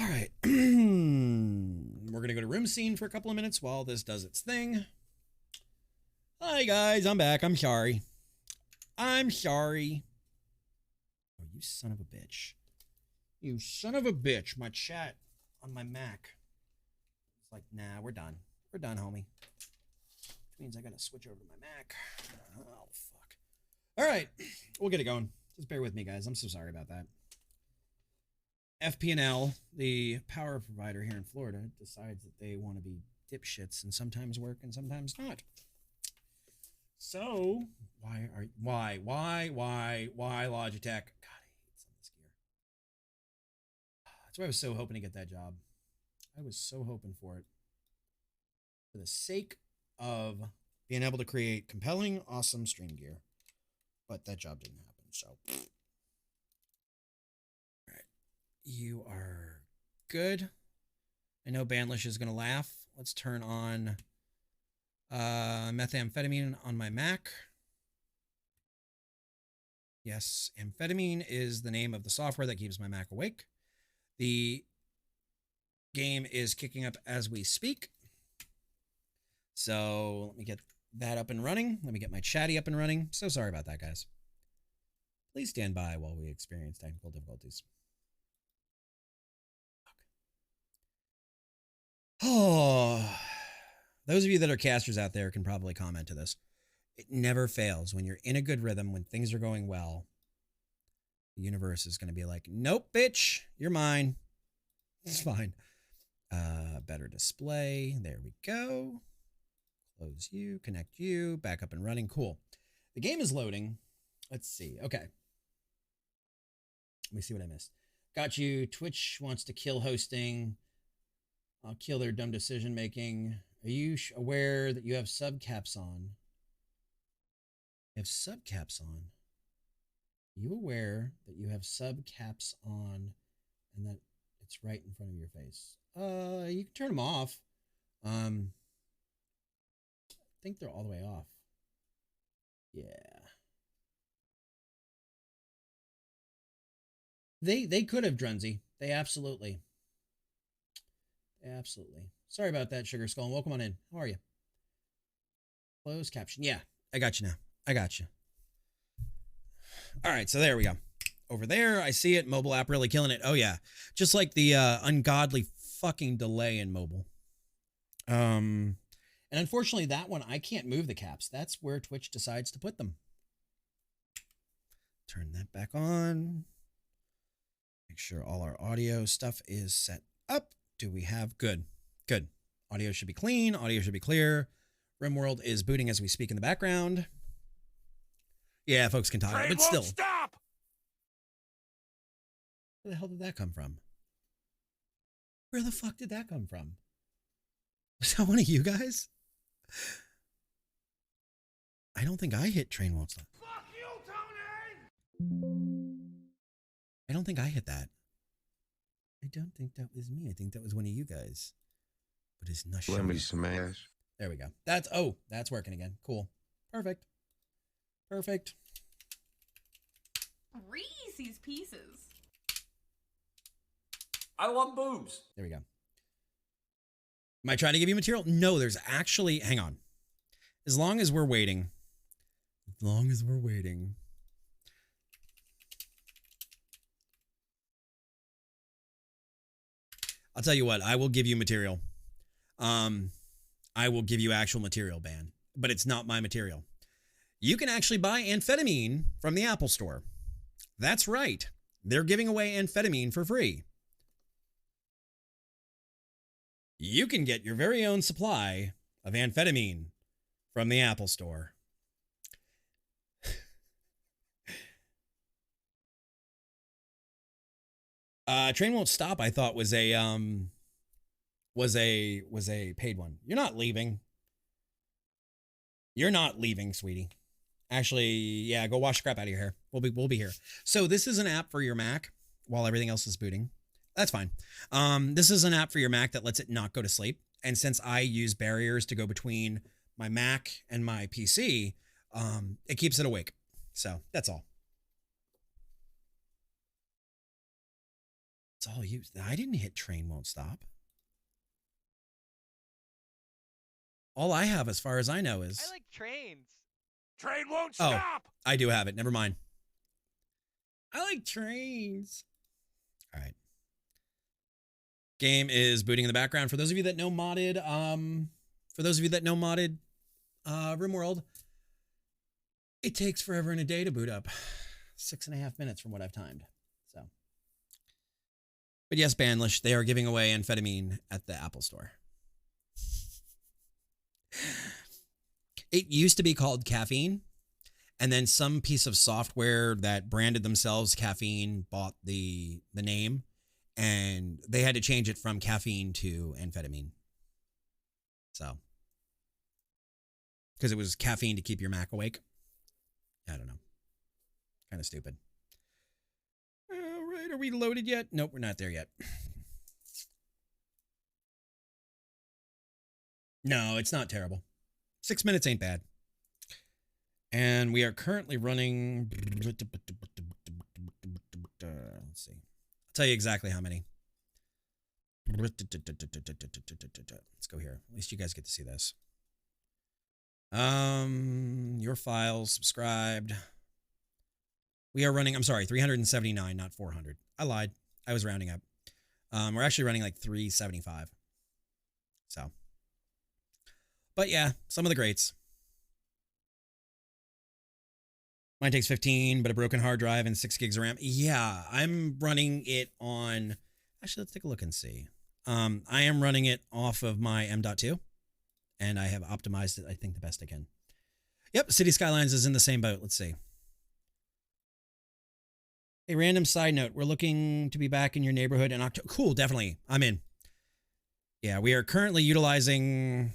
right. We're going to go to room scene for a couple of minutes while this does its thing. Hi, guys. I'm back. I'm sorry. I'm sorry. Oh, you son of a bitch. You son of a bitch. My chat on my Mac. It's like, nah, we're done. We're done, homie. Which means I got to switch over to my Mac. Oh, fuck. All right. We'll get it going. Just bear with me, guys. I'm so sorry about that. FP&L, the power provider here in Florida, decides that they want to be dipshits and sometimes work and sometimes not. So, why Logitech? God, I hate some of this gear. That's why I was so hoping to get that job. I was so hoping for it. For the sake of being able to create compelling, awesome stream gear. But that job didn't happen, so... You are good. I know Bandlish is going to laugh. Let's turn on methamphetamine on my Mac. Yes, amphetamine is the name of the software that keeps my Mac awake. The game is kicking up as we speak. So let me get that up and running. Let me get my chatty up and running. So sorry about that, guys. Please stand by while we experience technical difficulties. Oh, those of you that are casters out there can probably comment to this. It never fails. When you're in a good rhythm, when things are going well, the universe is going to be like, nope, bitch, you're mine. It's fine. Better display. There we go. Close you, connect you, back up and running. Cool. The game is loading. Let's see. Okay. Let me see what I missed. Got you. Twitch wants to kill hosting. I'll kill their dumb decision making. Are you aware that you have subcaps on? You have subcaps on. Are you aware that you have subcaps on and that it's right in front of your face? You can turn them off. I think they're all the way off. Yeah. They could have, Drunzy. They absolutely. Absolutely. Sorry about that, Sugar Skull. Welcome on in. How are you? Closed caption. Yeah, I got you now. I got you. All right, so there we go. Over there, I see it. Mobile app really killing it. Oh, yeah. Just like the ungodly fucking delay in mobile. And unfortunately, that one, I can't move the caps. That's where Twitch decides to put them. Turn that back on. Make sure all our audio stuff is set up. Do we have good? Good. Audio should be clean. Audio should be clear. RimWorld is booting as we speak in the background. Yeah, folks can talk, but still. Stop! Where the hell did that come from? Where the fuck did that come from? Was that one of you guys? I don't think I hit train won't stop. Fuck you, Tony! I don't think I hit that. I don't think that was me. I think that was one of you guys. But it's not Let me smash. There we go. That's working again. Cool. Perfect. Perfect. Reese's Pieces. I love boobs. There we go. Am I trying to give you material? No, there's actually, hang on. As long as we're waiting. I'll tell you what, I will give you material. I will give you actual material, Ban, but it's not my material. You can actually buy amphetamine from the Apple Store. That's right. They're giving away amphetamine for free. You can get your very own supply of amphetamine from the Apple Store. Train Won't Stop, I thought was a paid one. You're not leaving. You're not leaving, sweetie. Actually, yeah, go wash the crap out of your hair. We'll be here. So this is an app for your Mac while everything else is booting. That's fine. This is an app for your Mac that lets it not go to sleep. And since I use barriers to go between my Mac and my PC, it keeps it awake. So that's all. It's all you. I didn't hit train won't stop. All I have, as far as I know, is... I like trains. Train won't Oh. stop. I do have it. Never mind. I like trains. All right. Game is booting in the background. For those of you that know modded, RimWorld, it takes forever and a day to boot up. 6.5 minutes from what I've timed. So, but yes, Banlish, they are giving away amphetamine at the Apple Store. It used to be called Caffeine, and then some piece of software that branded themselves Caffeine bought the name, and they had to change it from caffeine to amphetamine. So, because it was caffeine to keep your Mac awake. I don't know. Kind of stupid. All right, are we loaded yet? Nope, we're not there yet. No, it's not terrible. 6 minutes ain't bad. And we are currently running... Let's see. I'll tell you exactly how many. Let's go here. At least you guys get to see this. Your files subscribed. We are running, I'm sorry, 379, not 400. I lied. I was rounding up. We're actually running like 375. So. But yeah, some of the greats. Mine takes 15, but a broken hard drive and 6 gigs of RAM. Yeah, I'm running it on... Actually, let's take a look and see. I am running it off of my M.2, and I have optimized it, I think, the best I can. Yep, City Skylines is in the same boat. Let's see. A random side note. We're looking to be back in your neighborhood in October. Cool, definitely. I'm in. Yeah, we are currently utilizing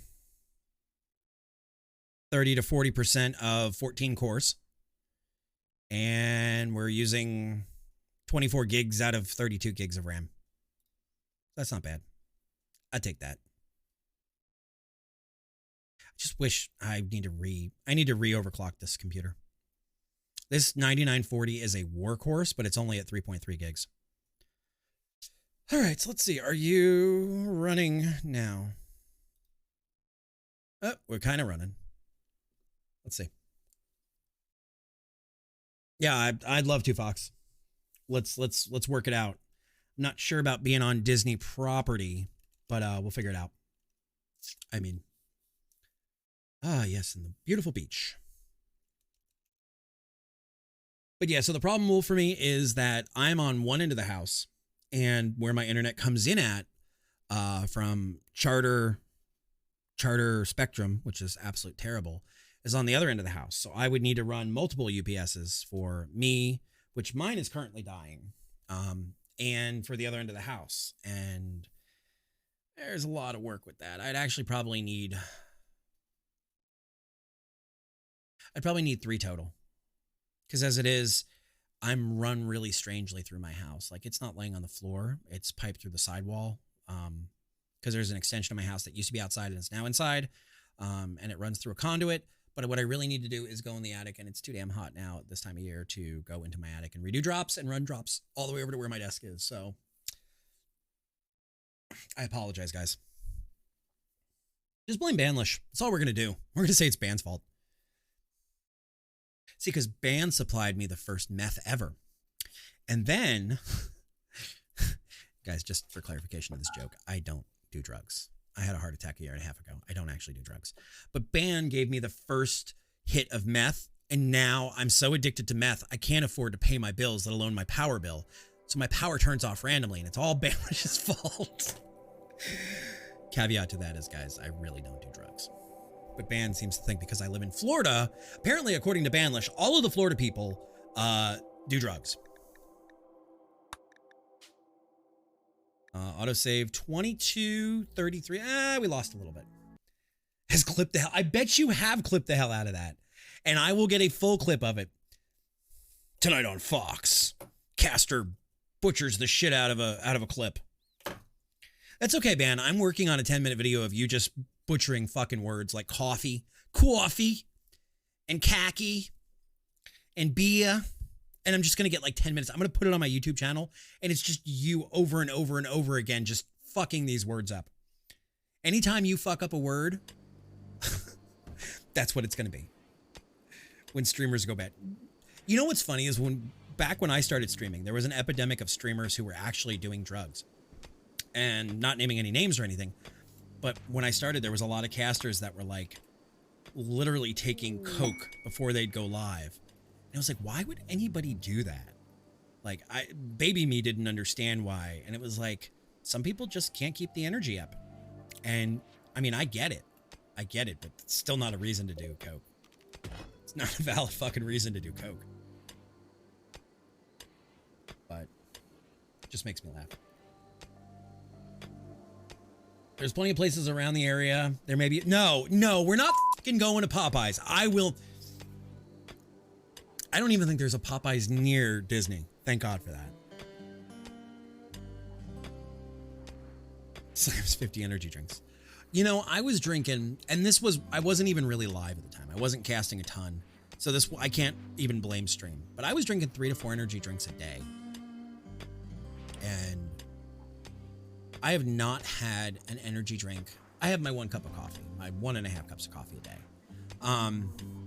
30 to 40% of 14 cores. And we're using 24 gigs out of 32 gigs of RAM. That's not bad. I'd take that. I just wish I need to re-overclock this computer. This 9940 is a workhorse, but it's only at 3.3 gigs. All right, so let's see. Are you running now? Oh, we're kind of running. Let's see. Yeah, I'd love to, Fox. Let's work it out. I'm not sure about being on Disney property, but we'll figure it out. I mean, yes, in the beautiful beach. But yeah, so the problem for me is that I'm on one end of the house, and where my internet comes in at from Charter Spectrum, which is absolute terrible, is on the other end of the house. So I would need to run multiple UPSs for me, which mine is currently dying, and for the other end of the house. And there's a lot of work with that. I'd probably need 3 total. Because as it is, I'm run really strangely through my house. Like, it's not laying on the floor. It's piped through the sidewall. Because there's an extension of my house that used to be outside and it's now inside. And it runs through a conduit. But what I really need to do is go in the attic, and it's too damn hot now at this time of year to go into my attic and redo drops and run drops all the way over to where my desk is. So I apologize, guys. Just blame Banlish. That's all we're going to do. We're going to say it's Ban's fault. See, because Ban supplied me the first meth ever. And then, guys, just for clarification of this joke, I don't do drugs. I had a heart attack a year and a half ago. I don't actually do drugs. But Ban gave me the first hit of meth, and now I'm so addicted to meth, I can't afford to pay my bills, let alone my power bill. So my power turns off randomly, and it's all Banlish's fault. Caveat to that is, guys, I really don't do drugs. But Ban seems to think because I live in Florida, apparently, according to Banlish, all of the Florida people do drugs. Autosave 2233. We lost a little bit. Has clipped the hell. I bet you have clipped the hell out of that. And I will get a full clip of it tonight on Fox. Caster butchers the shit out of a clip. That's okay, Ban. I'm working on a 10-minute video of you just butchering fucking words like coffee, and khaki, and beer, And I'm just going to get like 10 minutes. I'm going to put it on my YouTube channel and it's just you over and over and over again, just fucking these words up. Anytime you fuck up a word, that's what it's going to be. When streamers go bad. You know what's funny is back when I started streaming, there was an epidemic of streamers who were actually doing drugs. And not naming any names or anything, but when I started, there was a lot of casters that were like literally taking coke before they'd go live. And I was like, why would anybody do that? Like, baby me didn't understand why. And it was like, some people just can't keep the energy up. And I mean, I get it, but it's still not a reason to do coke. It's not a valid fucking reason to do coke. But it just makes me laugh. There's plenty of places around the area. There may be... No, we're not fucking going to Popeyes. I don't even think there's a Popeyes near Disney. Thank God for that. Slams 50 energy drinks. You know, I was drinking, and I wasn't even really live at the time. I wasn't casting a ton. So I can't even blame stream. But I was drinking 3 to 4 energy drinks a day. And I have not had an energy drink. I have my 1 cup of coffee, my 1.5 cups of coffee a day.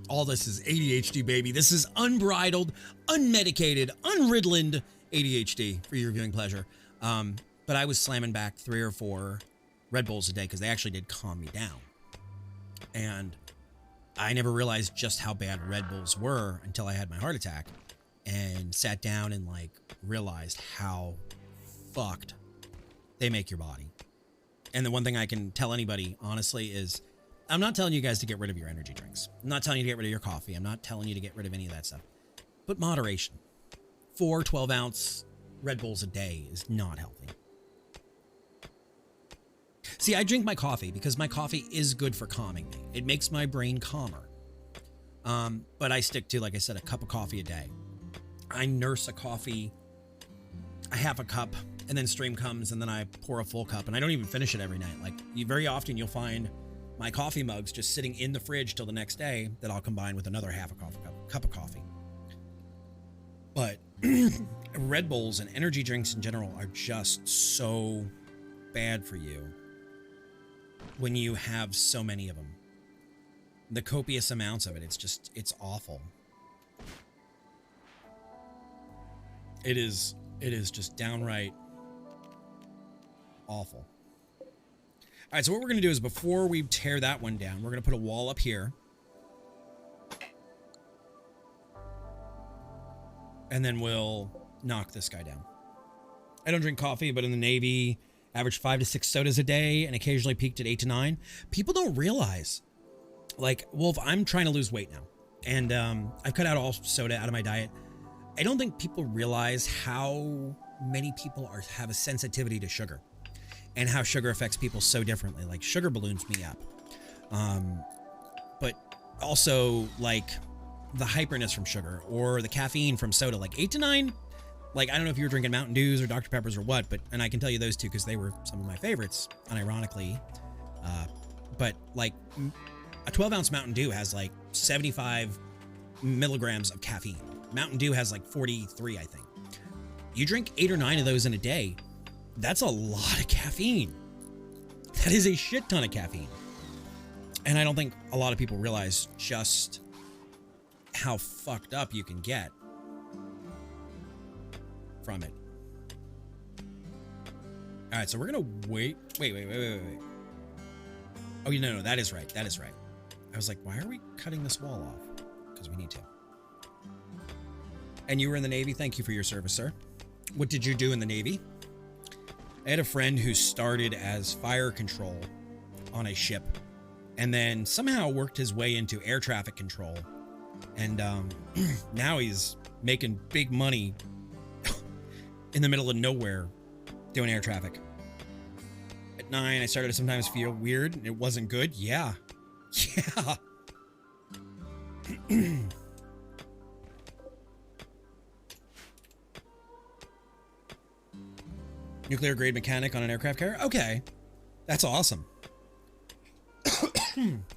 All this is ADHD, baby. This is unbridled, unmedicated, unriddled ADHD for your viewing pleasure. But I was slamming back 3 or 4 Red Bulls a day because they actually did calm me down. And I never realized just how bad Red Bulls were until I had my heart attack and sat down and like realized how fucked they make your body. And the one thing I can tell anybody, honestly, is I'm not telling you guys to get rid of your energy drinks. I'm not telling you to get rid of your coffee. I'm not telling you to get rid of any of that stuff. But moderation. 4 12-ounce Red Bulls a day is not healthy. See, I drink my coffee because my coffee is good for calming me. It makes my brain calmer. But I stick to, like I said, a cup of coffee a day. I nurse a coffee, a half a cup, and then stream comes, and then I pour a full cup, and I don't even finish it every night. Like, very often you'll find my coffee mugs just sitting in the fridge till the next day that I'll combine with another half a cup of coffee. But Red Bulls and energy drinks in general are just so bad for you when you have so many of them. The copious amounts of it, it's awful. It is just downright awful. All right, so what we're going to do is before we tear that one down, we're going to put a wall up here. And then we'll knock this guy down. I don't drink coffee, but in the Navy, averaged 5 to 6 sodas a day and occasionally peaked at 8 to 9. People don't realize, like, Wolf, I'm trying to lose weight now. And I've cut out all soda out of my diet. I don't think people realize how many people have a sensitivity to sugar and how sugar affects people so differently. Like, sugar balloons me up. But also, like, the hyperness from sugar or the caffeine from soda, like 8 to 9. Like, I don't know if you were drinking Mountain Dews or Dr. Peppers or what, and I can tell you those two because they were some of my favorites, unironically. But like a 12-ounce Mountain Dew has like 75 milligrams of caffeine. Mountain Dew has like 43, I think. You drink 8 or 9 of those in a day, that's a lot of caffeine. That is a shit ton of caffeine. And I don't think a lot of people realize just how fucked up you can get from it. All right, so we're gonna wait. Oh, no, that is right. That is right. I was like, why are we cutting this wall off? Because we need to. And you were in the Navy. Thank you for your service, sir. What did you do in the Navy? I had a friend who started as fire control on a ship and then somehow worked his way into air traffic control. And now he's making big money in the middle of nowhere doing air traffic. At 9, I started to sometimes feel weird and it wasn't good. Yeah. Nuclear grade mechanic on an aircraft carrier? Okay. That's awesome.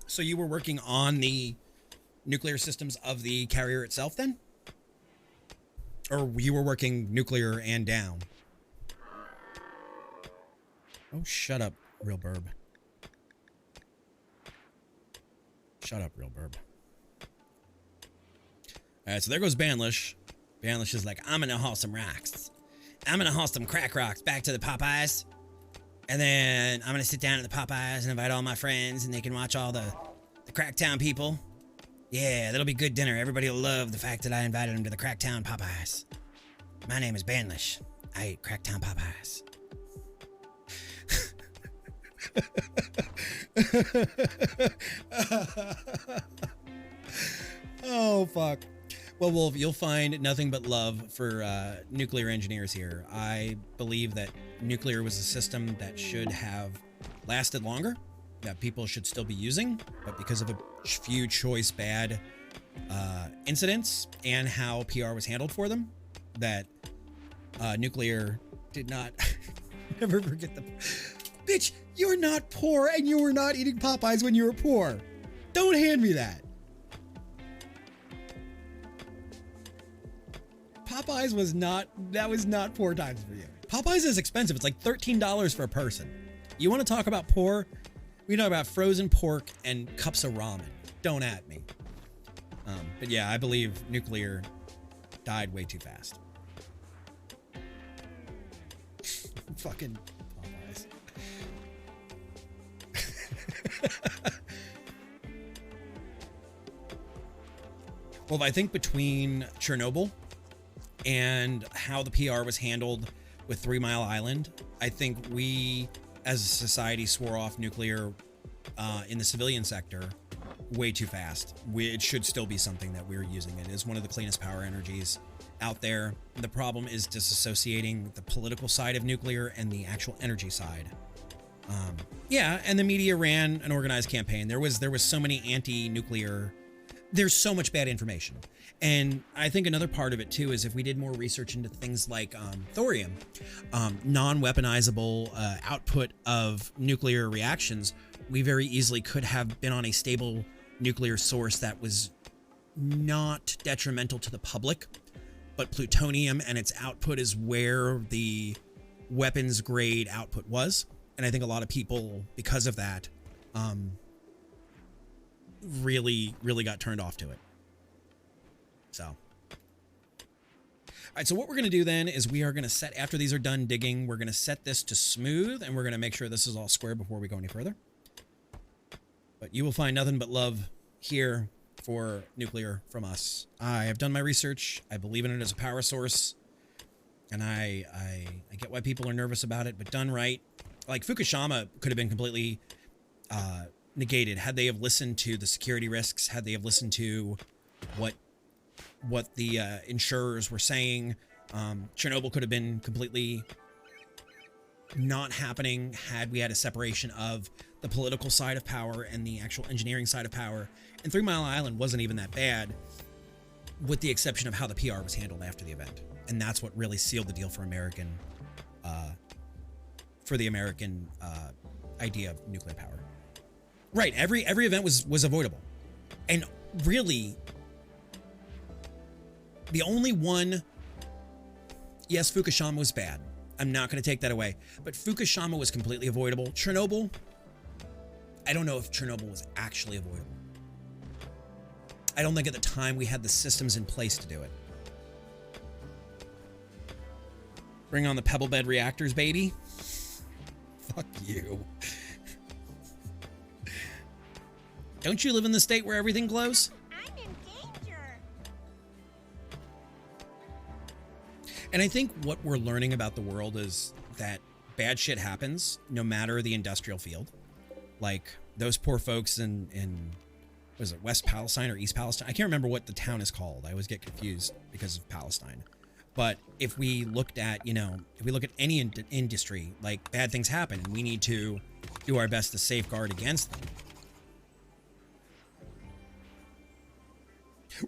So you were working on the nuclear systems of the carrier itself then? Or you were working nuclear and down. Oh, shut up, real burb. Shut up, real burb. All right, so there goes Banlish. Banlish is like, I'm gonna haul some rocks. I'm gonna haul some crack rocks back to the Popeyes. And then I'm gonna sit down at the Popeyes and invite all my friends and they can watch all the Cracktown people. Yeah, that'll be good dinner. Everybody will love the fact that I invited them to the Cracktown Popeyes. My name is Banlish. I eat Cracktown Popeyes. Oh, fuck. Well, Wolf, you'll find nothing but love for nuclear engineers here. I believe that nuclear was a system that should have lasted longer, that people should still be using, but because of a few choice bad incidents and how PR was handled for them, that nuclear did not... Never forget the... Bitch, you're not poor and you were not eating Popeyes when you were poor. Don't hand me that. Popeyes was not poor times for you. Popeyes is expensive. It's like $13 for a person. You want to talk about poor? We talk about frozen pork and cups of ramen. Don't at me. But yeah, I believe nuclear died way too fast. Fucking Popeyes. Well, I think between Chernobyl and how the PR was handled with 3 Mile Island, I think we as a society swore off nuclear in the civilian sector way too fast. It should still be something that we're using. It is one of the cleanest power energies out there. The problem is disassociating the political side of nuclear and the actual energy side. Yeah, and the media ran an organized campaign. There was so many anti-nuclear... There's so much bad information. And I think another part of it too is if we did more research into things like thorium, non-weaponizable output of nuclear reactions, we very easily could have been on a stable nuclear source that was not detrimental to the public, but plutonium and its output is where the weapons grade output was. And I think a lot of people, because of that, really got turned off to it. So, all right, so what we're going to do then is we are going to set, after these are done digging, we're going to set this to smooth and we're going to make sure this is all square before we go any further. But you will find nothing but love here for nuclear from us. I have done my research. I believe in it as a power source. And I get why people are nervous about it, but done right. Like Fukushima could have been completely negated had they have listened to the security risks, had they have listened to what the insurers were saying. Chernobyl could have been completely not happening had we had a separation of the political side of power and the actual engineering side of power. And 3 Mile Island wasn't even that bad, with the exception of how the PR was handled after the event. And that's what really sealed the deal for the American idea of nuclear power. Right, every event was avoidable. And really, the only one, yes, Fukushima was bad. I'm not going to take that away. But Fukushima was completely avoidable. Chernobyl, I don't know if Chernobyl was actually avoidable. I don't think at the time we had the systems in place to do it. Bring on the pebble bed reactors, baby. Fuck you. Don't you live in the state where everything glows? I'm in danger. And I think what we're learning about the world is that bad shit happens no matter the industrial field. Like those poor folks in was it West Palestine or East Palestine? I can't remember what the town is called. I always get confused because of Palestine. But if we looked at, if we look at any industry, like bad things happen, we need to do our best to safeguard against them.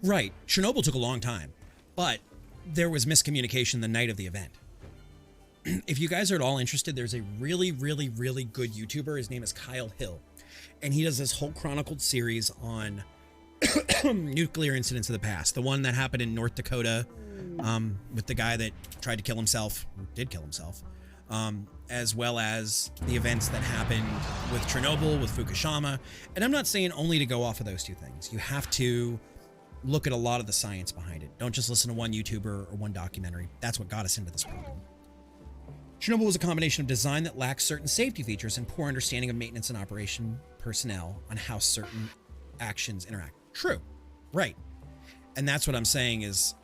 Right. Chernobyl took a long time, but there was miscommunication the night of the event. If you guys are at all interested, there's a really good YouTuber. His name is Kyle Hill, and he does this whole chronicled series on nuclear incidents of the past. The one that happened in North Dakota with the guy that tried to kill himself, did kill himself, as well as the events that happened with Chernobyl, with Fukushima. And I'm not saying only to go off of those two things. You have to look at a lot of the science behind it. Don't just listen to one YouTuber or one documentary. That's what got us into this problem. Chernobyl was a combination of design that lacks certain safety features and poor understanding of maintenance and operation personnel on how certain actions interact. True. Right. And that's what I'm saying is,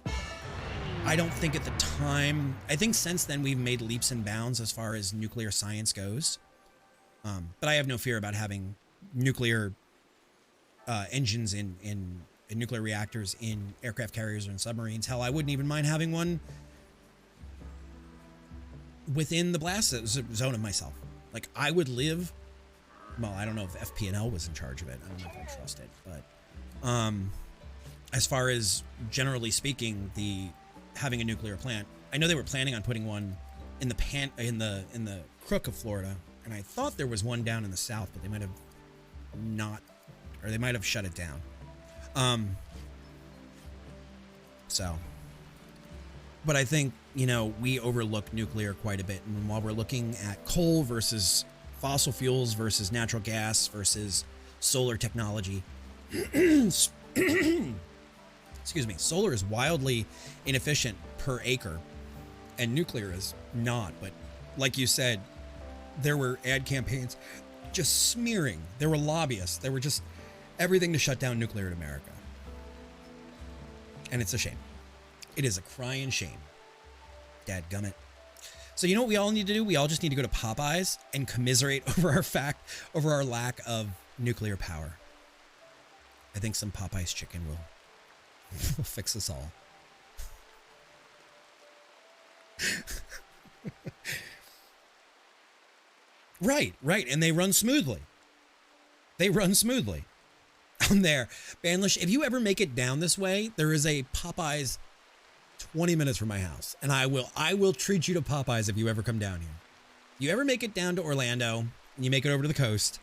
I don't think at the time, I think since then we've made leaps and bounds as far as nuclear science goes. But I have no fear about having nuclear engines in nuclear reactors in aircraft carriers or in submarines. Hell, I wouldn't even mind having one within the blast zone of myself. Like, I would live, well, I don't know if FP&L was in charge of it. I don't know if I trust it, but as far as generally speaking, having a nuclear plant, I know they were planning on putting one in the crook of Florida, and I thought there was one down in the south, but they might have not, or they might have shut it down. But I think, we overlook nuclear quite a bit. And while we're looking at coal versus fossil fuels versus natural gas versus solar technology, excuse me, solar is wildly inefficient per acre and nuclear is not. But like you said, there were ad campaigns just smearing. There were lobbyists. There were just everything to shut down nuclear in America. And it's a shame. It is a crying shame. Dadgummit. So you know what we all need to do? We all just need to go to Popeyes and commiserate over our lack of nuclear power. I think some Popeyes chicken will fix us all. Right. And they run smoothly. On there. Banlish, if you ever make it down this way, there is a Popeyes 20 minutes from my house. And I will treat you to Popeyes if you ever come down here. You ever make it down to Orlando and you make it over to the coast,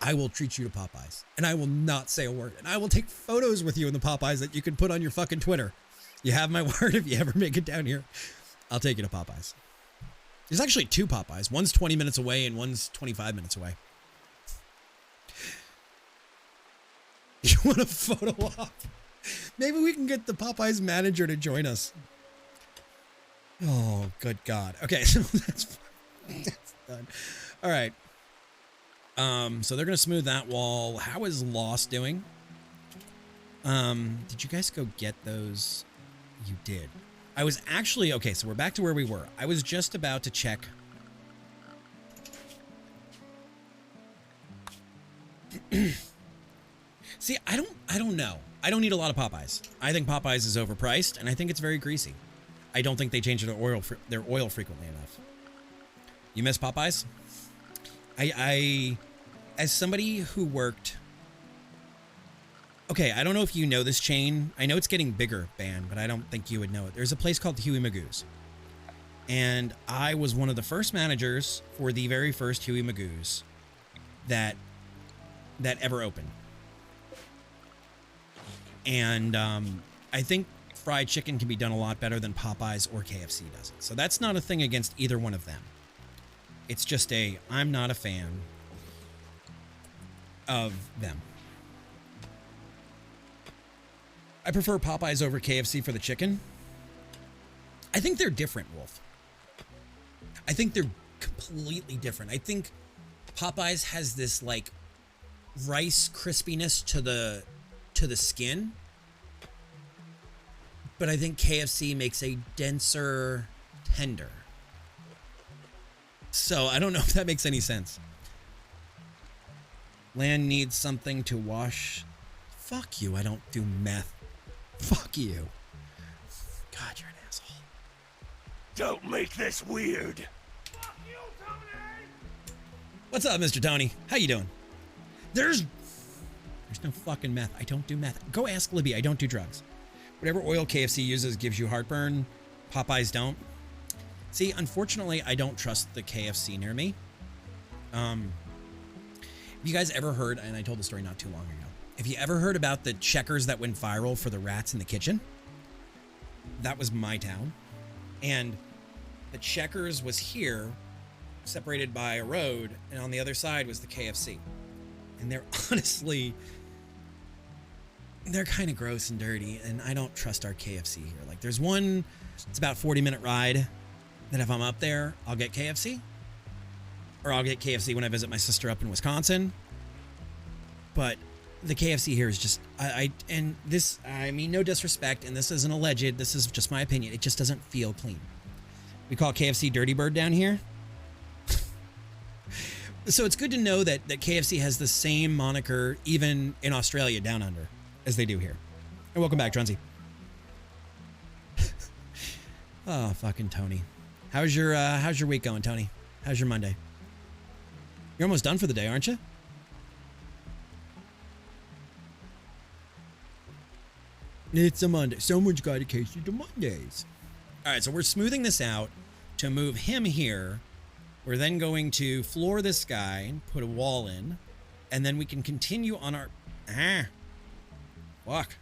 I will treat you to Popeyes. And I will not say a word. And I will take photos with you in the Popeyes that you can put on your fucking Twitter. You have my word. If you ever make it down here, I'll take you to Popeyes. There's actually two Popeyes. One's 20 minutes away and one's 25 minutes away. You want a photo op? Maybe we can get the Popeyes manager to join us. Oh, good God. Okay, so that's done. All right. So they're going to smooth that wall. How is Lost doing? Did you guys go get those? You did. I was actually, okay, so we're back to where we were. I was just about to check. See, I don't know. I don't need a lot of Popeyes. I think Popeyes is overpriced, and I think it's very greasy. I don't think they change their oil frequently enough. You miss Popeyes? I as somebody who worked... Okay, I don't know if you know this chain. I know it's getting bigger, Ban, but I don't think you would know it. There's a place called Huey Magoo's. And I was one of the first managers for the very first Huey Magoo's that ever opened. And I think fried chicken can be done a lot better than Popeyes or KFC does it. So that's not a thing against either one of them. It's just I'm not a fan of them. I prefer Popeyes over KFC for the chicken. I think they're different, Wolf. I think they're completely different. I think Popeyes has this like rice crispiness to the skin. But I think KFC makes a denser tender. So I don't know if that makes any sense. Land needs something to wash. Fuck you, I don't do meth. Fuck you. God, you're an asshole. Don't make this weird. Fuck you, Tony! What's up, Mr. Tony? How you doing? There's no fucking meth. I don't do meth. Go ask Libby. I don't do drugs. Whatever oil KFC uses gives you heartburn. Popeyes don't. See, unfortunately, I don't trust the KFC near me. Have you guys ever heard, and I told the story not too long ago, have you ever heard about the checkers that went viral for the rats in the kitchen? that was my town. And the Checkers was here, separated by a road, and on the other side was the KFC. And they're honestly, they're kind of gross and dirty, and I don't trust our KFC here. Like, there's one, it's about 40-minute ride, that if I'm up there, I'll get KFC. Or I'll get KFC when I visit my sister up in Wisconsin. But the KFC here is just, I mean, no disrespect, and this isn't alleged, this is just my opinion. It just doesn't feel clean. We call KFC Dirty Bird down here. So it's good to know that KFC has the same moniker even in Australia down under as they do here. And welcome back, Trunzi. Oh, fucking Tony. How's your week going, Tony? How's your Monday? You're almost done for the day, aren't you? It's a Monday. Someone's got a case of the Mondays. All right, so we're smoothing this out to move him here. We're then going to floor this guy, put a wall in, and then we can continue on our... Fuck.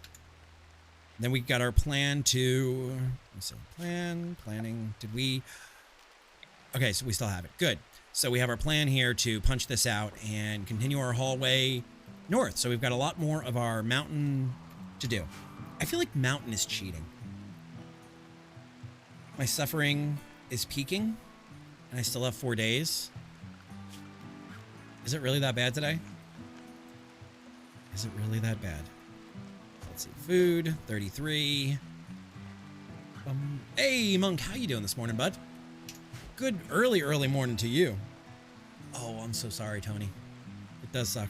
Then we got our plan to... So planning, did we... Okay, so we still have it. Good. So we have our plan here to punch this out and continue our hallway north. So we've got a lot more of our mountain to do. I feel like mountain is cheating. My suffering is peaking, and I still have 4 days. Is it really that bad today? Is it really that bad? Let's see. Food, 33. Hey, Monk, how you doing this morning, bud? Good early morning to you. Oh, I'm so sorry, Tony. It does suck.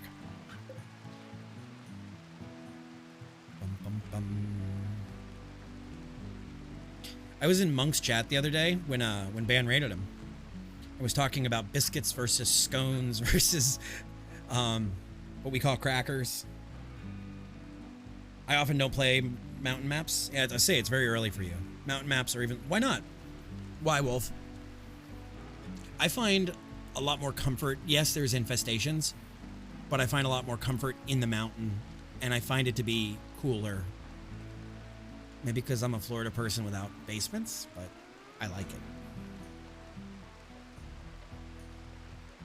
I was in Monk's chat the other day when Ban raided him. I was talking about biscuits versus scones versus what we call crackers. I often don't play mountain maps. Yeah, I say it's very early for you. Mountain maps are even... Why not? Why, Wolf? I find a lot more comfort. Yes, there's infestations, but I find a lot more comfort in the mountain, and I find it to be cooler. Maybe because I'm a Florida person without basements, but I like it.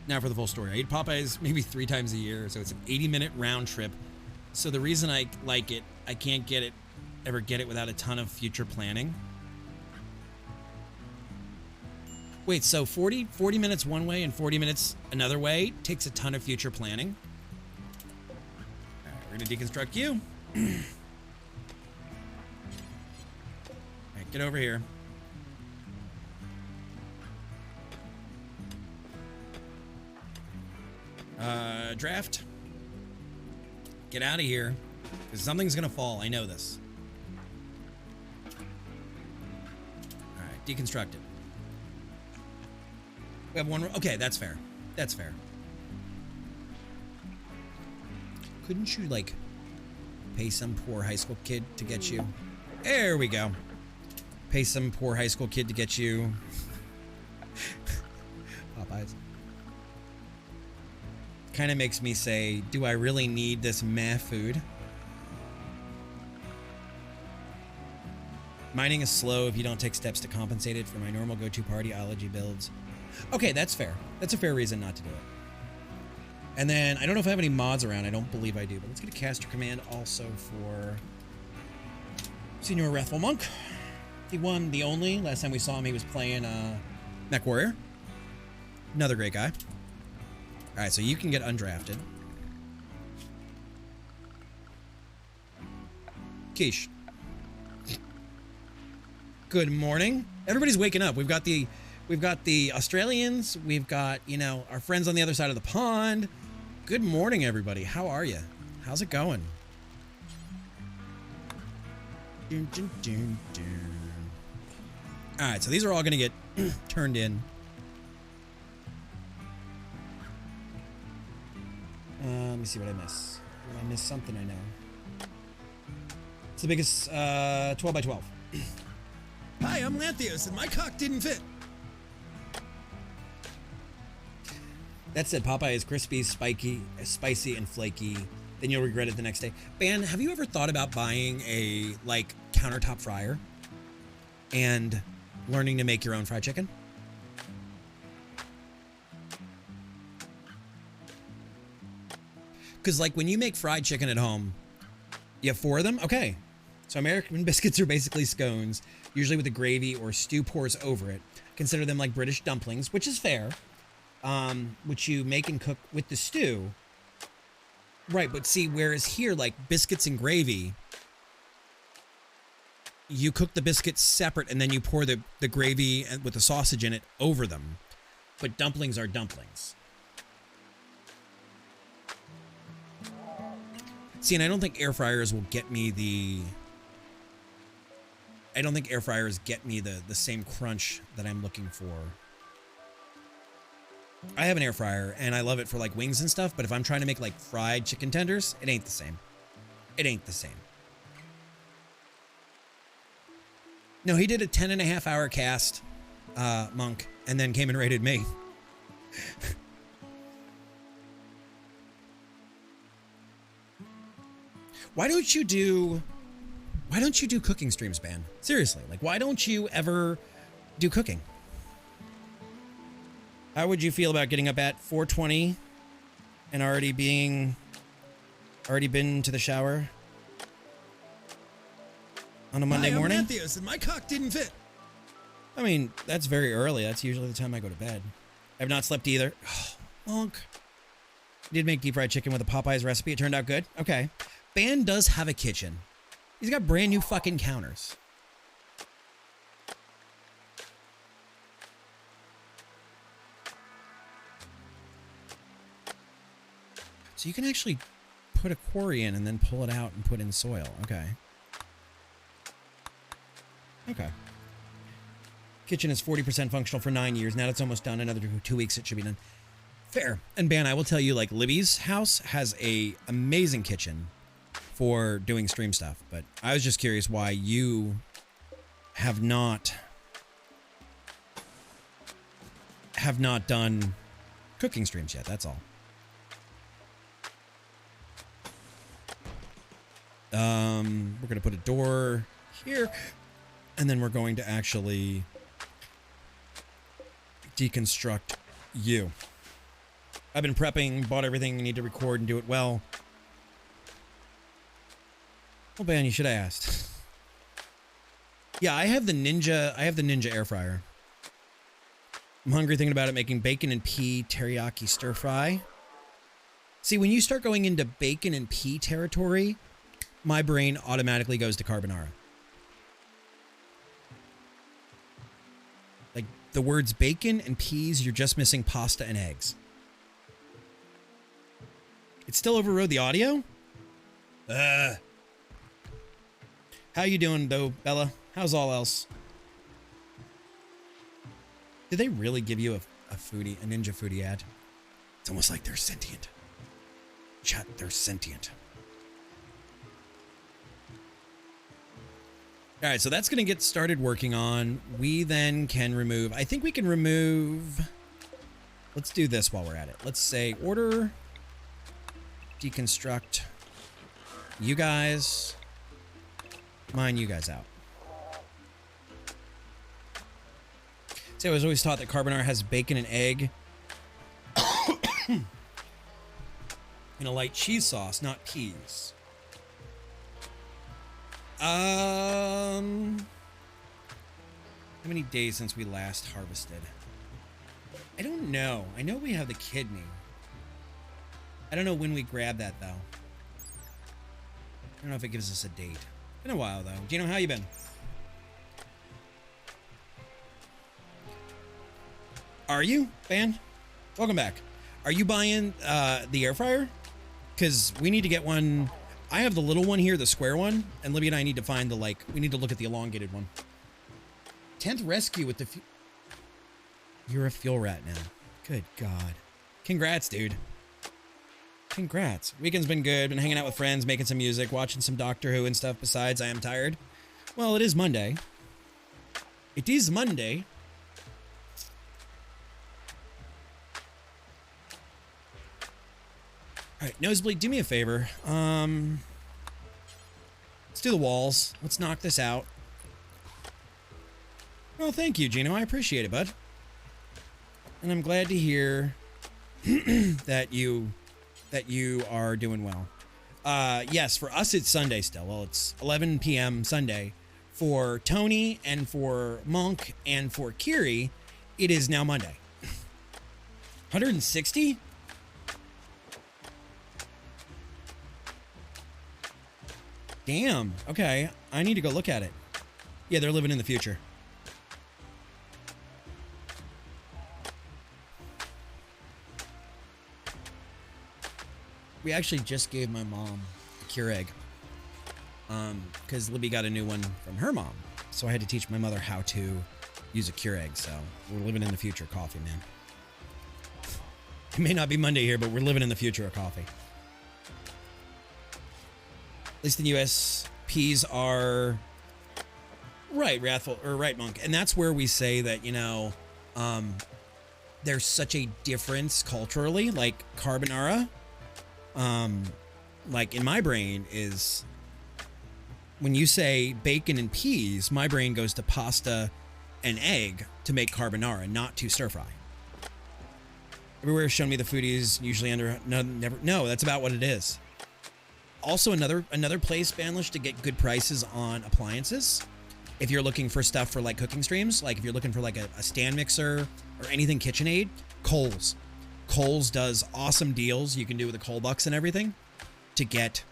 Now for the full story. I eat Popeyes maybe 3 times a year, so it's an 80-minute round trip. So the reason I like it, I can't ever get it without a ton of future planning. Wait, so 40 minutes one way and 40 minutes another way takes a ton of future planning. All right, we're gonna deconstruct you. All right, get over here. Draft. Get out of here, because something's gonna fall. I know this. All right, deconstruct it. We have one. Okay, that's fair. That's fair. Couldn't you, like, pay some poor high school kid to get you? There we go. Pay some poor high school kid to get you Popeyes. Kind of makes me say, do I really need this meh food? Mining is slow if you don't take steps to compensate it for my normal go-to party allergy builds. Okay, that's fair. That's a fair reason not to do it. And then, I don't know if I have any mods around. I don't believe I do, but let's get a caster command also for Senior Wrathful Monk. The one, the only. Last time we saw him, he was playing Mech Warrior. Another great guy. All right, so you can get undrafted. Quiche. Good morning. Everybody's waking up. We've got the Australians. We've got, you know, our friends on the other side of the pond. Good morning, everybody. How are you? How's it going? Dun, dun, dun, dun. All right, so these are all going to get turned in. Let me see what I miss. Did I miss something? I know. It's the biggest 12 by 12. Hi, I'm Lanthius, and my cock didn't fit. That said, Popeye is crispy, spicy, and flaky. Then you'll regret it the next day. Ban, have you ever thought about buying a, like, countertop fryer? and learning to make your own fried chicken? Because, like, when you make fried chicken at home, you have 4 of them? Okay. So American biscuits are basically scones, usually with a gravy or stew pours over it. Consider them like British dumplings, which is fair, which you make and cook with the stew. Right, but see, whereas here, like biscuits and gravy, you cook the biscuits separate and then you pour the gravy with the sausage in it over them. But dumplings are dumplings. See, and I don't think air fryers will get me the... I don't think air fryers get me the same crunch that I'm looking for. I have an air fryer and I love it for like wings and stuff, but if I'm trying to make like fried chicken tenders, it ain't the same. It ain't the same. No, he did a 10.5-hour cast, Monk, and then came and raided me. Why don't you do cooking streams, man? Seriously, like, why don't you ever do cooking? How would you feel about getting up at 4:20 and already been to the shower on a Monday morning? I'm Matthews, and my cock didn't fit. I mean, that's very early. That's usually the time I go to bed. I've not slept either. Oh, Monk. I did make deep fried chicken with a Popeyes recipe. It turned out good. Okay. Ban does have a kitchen. He's got brand new fucking counters. So you can actually put a quarry in and then pull it out and put in soil. Okay. Okay. Kitchen is 40% functional for 9 years. Now it's almost done. Another 2 weeks it should be done. Fair. And Ban, I will tell you, like, Libby's house has a amazing kitchen for doing stream stuff, but I was just curious why you have not done cooking streams yet. That's all. We're gonna put a door here, and then we're going to actually deconstruct you. I've been prepping, bought everything I need to record and do it well. Well, Ben, you should have asked. Yeah, I have the Ninja air fryer. I'm hungry thinking about it, making bacon and pea teriyaki stir fry. See, when you start going into bacon and pea territory, my brain automatically goes to carbonara. Like the words bacon and peas, you're just missing pasta and eggs. It still overrode the audio? How you doing, though, Bella? How's all else? Did they really give you a Ninja Foodie ad? It's almost like they're sentient. Chat, they're sentient. All right, so that's going to get started working on. We then can remove... I think we can remove... Let's do this while we're at it. Let's say order, deconstruct, you guys... Mine you guys out. See, I was always taught that carbonara has bacon and egg and a light cheese sauce, not peas. How many days since we last harvested? I don't know. I know we have the kidney. I don't know when we grab that, though. I don't know if it gives us a date. Been a while, though. Gino, how you been? Are you, Ban? Welcome back. Are you buying the air fryer? Because we need to get one. I have the little one here, the square one, and Libby and I need to find the, like, we need to look at the elongated one. 10th rescue with the... You're a fuel rat now. Good God. Congrats, dude. Congrats. Weekend's been good. Been hanging out with friends, making some music, watching some Doctor Who and stuff. Besides, I am tired. Well, it is Monday. It is Monday. All right, Nosebleed, do me a favor. Let's do the walls. Let's knock this out. Well, thank you, Gino. I appreciate it, bud. And I'm glad to hear that you are doing well. Yes, for us it's Sunday still. Well, it's 11 p.m. Sunday. For Tony and for Monk and for Kiri, it is now Monday. 160? Damn. Okay, I need to go look at it. Yeah, they're living in the future. We actually just gave my mom a Keurig. Because Libby got a new one from her mom. So I had to teach my mother how to use a Keurig. So we're living in the future of coffee, man. It may not be Monday here, but we're living in the future of coffee. At least in the US, peas are right, Wrathful, or right, Monk. And that's where we say that, you know, there's such a difference culturally, like carbonara. Like in my brain is when you say bacon and peas, my brain goes to pasta and egg to make carbonara, not to stir fry. Everywhere shown me the foodies usually under no, that's about what it is. Also another place, Banlish, to get good prices on appliances. If you're looking for stuff for like cooking streams, like if you're looking for like a stand mixer or anything KitchenAid, Kohl's. Kohl's does awesome deals you can do with the Kohl Bucks and everything to get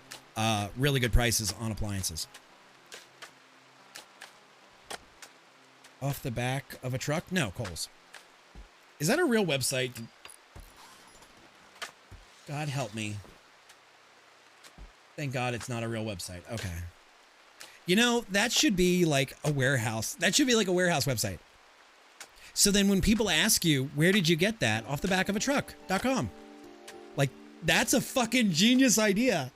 really good prices on appliances. Off the back of a truck? No, Kohl's. Is that a real website? God help me. Thank God it's not a real website. Okay. You know, that should be like a warehouse. That should be like a warehouse website. So then when people ask you, where did you get that? Off the back of a truck.com. Like, that's a fucking genius idea.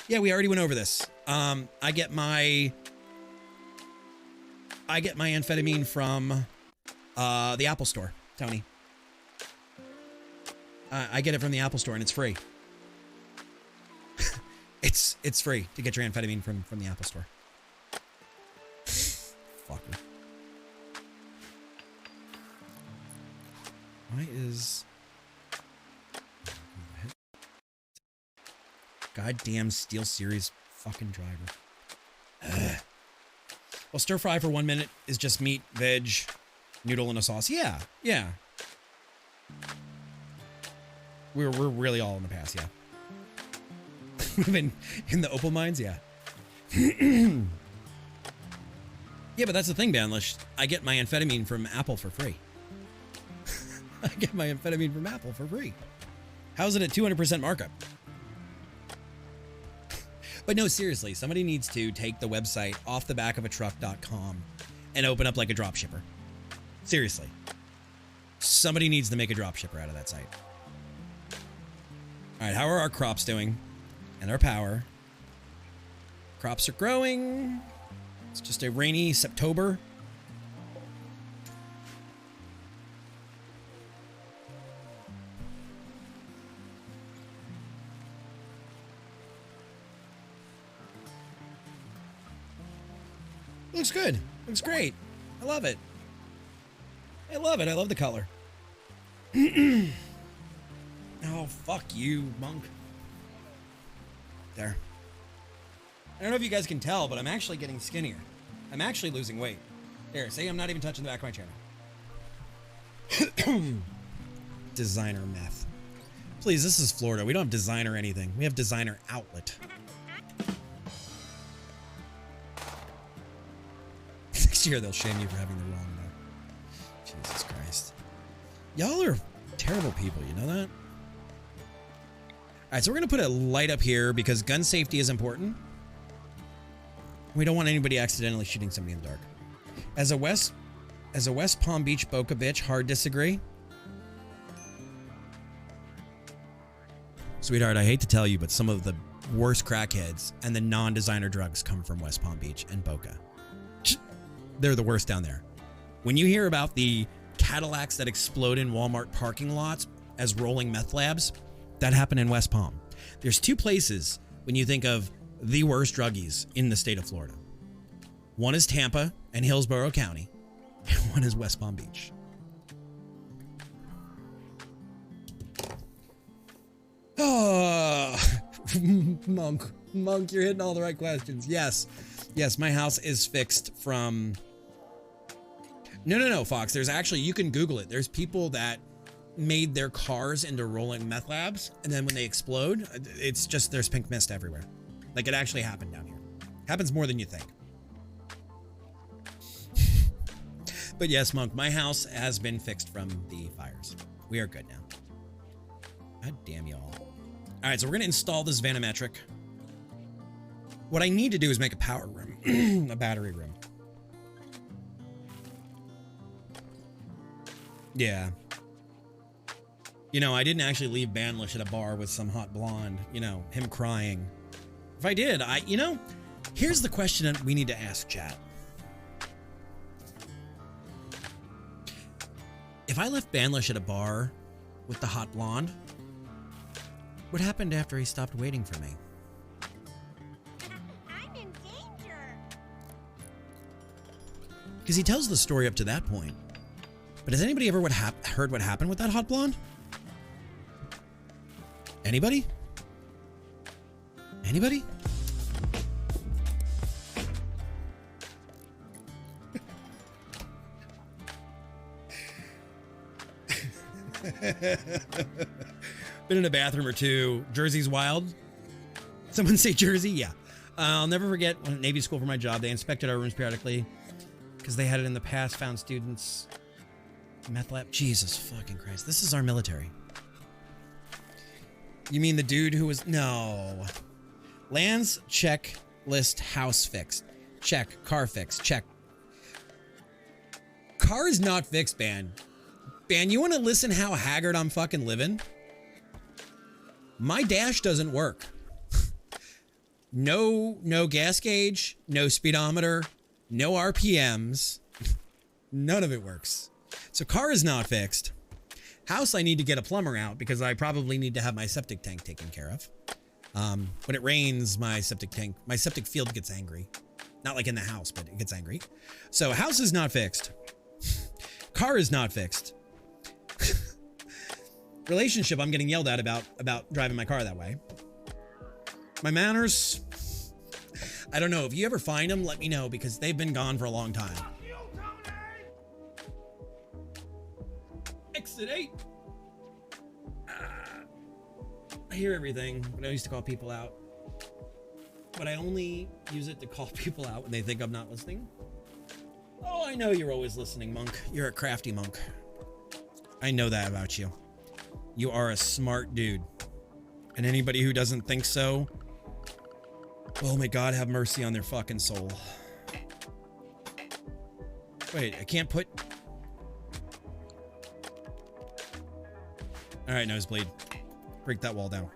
Yeah, we already went over this. I get my amphetamine from the Apple Store, Tony. I get it from the Apple Store and it's free. It's free to get your amphetamine from the Apple Store. Fucker. Why is goddamn Steel Series fucking driver? Ugh. Well, stir fry for 1 minute is just meat, veg, noodle, and a sauce. Yeah, yeah. We're really all in the past, yeah. We've been in the opal mines, yeah. Yeah, but that's the thing, Banlish. I get my amphetamine from Apple for free. I get my amphetamine from Apple for free. How's it at 200% markup? But no, seriously, somebody needs to take the website offthebackofatruck.com and open up like a drop shipper. Seriously. Somebody needs to make a drop shipper out of that site. All right, how are our crops doing? And our power. Crops are growing. It's just a rainy September. Looks good. Looks great. I love it. I love it. I love the color. Oh, fuck you, Monk. There. I don't know if you guys can tell, but I'm actually getting skinnier. I'm actually losing weight. There, see, I'm not even touching the back of my channel. Designer meth. Please, this is Florida. We don't have designer anything. We have designer outlet. Next year, they'll shame you for having the wrong note. Jesus Christ. Y'all are terrible people, you know that? All right, so we're going to put a light up here because gun safety is important. We don't want anybody accidentally shooting somebody in the dark. As a West Palm Beach Boca bitch, hard disagree. Sweetheart, I hate to tell you, but some of the worst crackheads and the non-designer drugs come from West Palm Beach and Boca. They're the worst down there. When you hear about the Cadillacs that explode in Walmart parking lots as rolling meth labs, that happened in West Palm. There's two places when you think of the worst druggies in the state of Florida. One is Tampa and Hillsborough County. And one is West Palm Beach. Oh, Monk, you're hitting all the right questions. Yes, my house is fixed from... No, Fox. There's actually, you can Google it. There's people that made their cars into rolling meth labs, and then when they explode, it's just, there's pink mist everywhere. Like, it actually happened down here. Happens more than you think. But yes, Monk, my house has been fixed from the fires. We are good now. God damn y'all. All right, so we're going to install this Vanometric. What I need to do is make a power room, a battery room. Yeah. You know, I didn't actually leave Banlish at a bar with some hot blonde, you know, him crying. If I did, you know, here's the question that we need to ask chat. If I left Banlish at a bar with the hot blonde, what happened after he stopped waiting for me? I'm in danger. Because he tells the story up to that point. But has anybody ever heard what happened with that hot blonde? Anybody? Anybody? Been in a bathroom or two. Jersey's wild. Someone say Jersey? Yeah. I'll never forget when at Navy school for my job, they inspected our rooms periodically because they had it in the past, found students. Meth lab. Jesus fucking Christ. This is our military. You mean the dude who was... No. Lands, check. List, house fixed. Check. Car fixed. Check. Car is not fixed, Ban. Ban, you want to listen how haggard I'm fucking living? My dash doesn't work. No gas gauge, no speedometer, no RPMs. None of it works. So car is not fixed. House, I need to get a plumber out because I probably need to have my septic tank taken care of. When it rains, my septic field gets angry. Not like in the house, but it gets angry. So house is not fixed. Car is not fixed. Relationship, I'm getting yelled at about driving my car that way. My manners, I don't know. If you ever find them, let me know because they've been gone for a long time. Exit 8. I hear everything, but I used to call people out. But I only use it to call people out when they think I'm not listening. Oh, I know you're always listening, Monk. You're a crafty monk. I know that about you. You are a smart dude. And anybody who doesn't think so, well, may God have mercy on their fucking soul. Wait, I can't put... All right, Nosebleed. Break that wall down.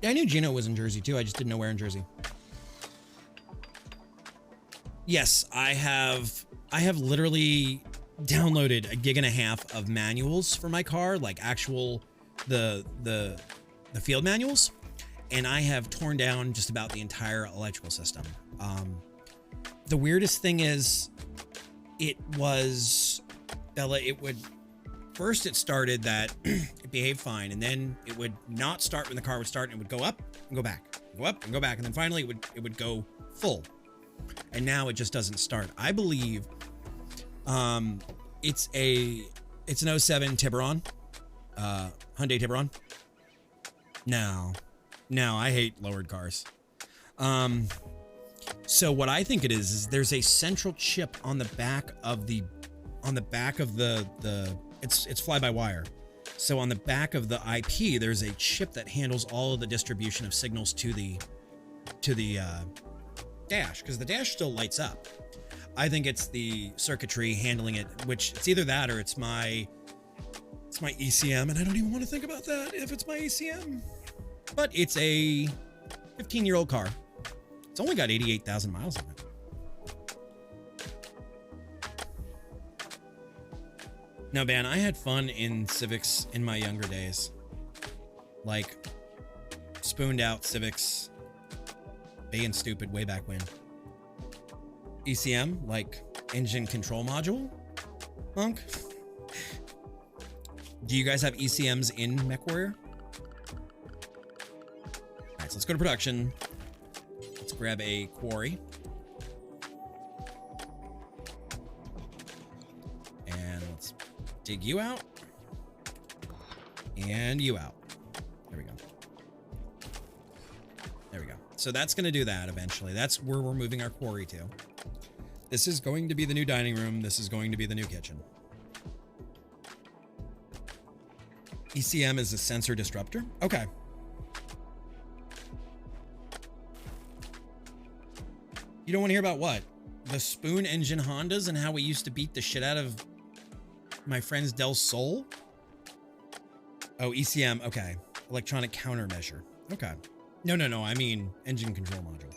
Yeah, I knew Gino was in Jersey too. I just didn't know where in Jersey. Yes, I have literally downloaded 1.5 gigs of manuals for my car, like actual the field manuals, and I have torn down just about the entire electrical system. The weirdest thing is, it started that it behaved fine, and then it would not start when the car would start, and it would go up and go back, go up and go back, and then finally it would go full. And now it just doesn't start. I believe it's an 07 Tiburon, Hyundai Tiburon. No, I hate lowered cars. So what I think it is there's a central chip on the back of the it's fly-by-wire. So on the back of the IP, there's a chip that handles all of the distribution of signals to the dash, because the dash still lights up. I think it's the circuitry handling it, which it's either that or it's my ECM, and I don't even want to think about that if it's my ECM. But it's a 15-year-old car. It's only got 88,000 miles on it. Now, man, I had fun in Civics in my younger days. like spooned out Civics, being stupid way back when. ECM, like engine control module, Monk. Do you guys have ECMs in MechWarrior? All right, so let's go to production. Let's grab a quarry. And let's dig you out. And you out. There we go. There we go. So that's going to do that eventually. That's where we're moving our quarry to. This is going to be the new dining room. This is going to be the new kitchen. ECM is a sensor disruptor. Okay. You don't want to hear about what? The spoon engine Hondas and how we used to beat the shit out of my friend's Del Sol? Oh, ECM. Okay. Electronic countermeasure. Okay. No. I mean engine control module.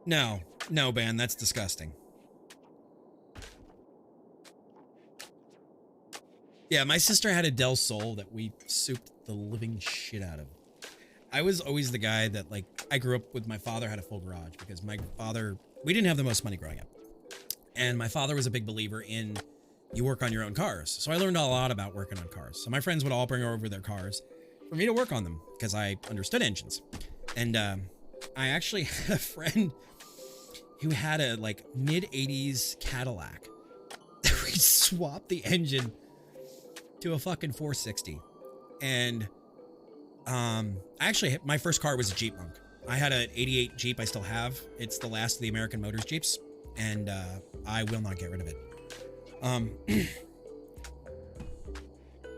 No, Ben, that's disgusting. Yeah, my sister had a Del Sol that we souped the living shit out of. I was always the guy that, like, I grew up with my father had a full garage because my father, we didn't have the most money growing up. And my father was a big believer in you work on your own cars. So I learned a lot about working on cars. So my friends would all bring over their cars for me to work on them because I understood engines. And I actually had a friend who had a like mid-80s Cadillac. We swapped the engine to a fucking 460. And actually my first car was a Jeep, Monk. I had an 88 Jeep I still have. It's the last of the American Motors Jeeps. And I will not get rid of it. Oh,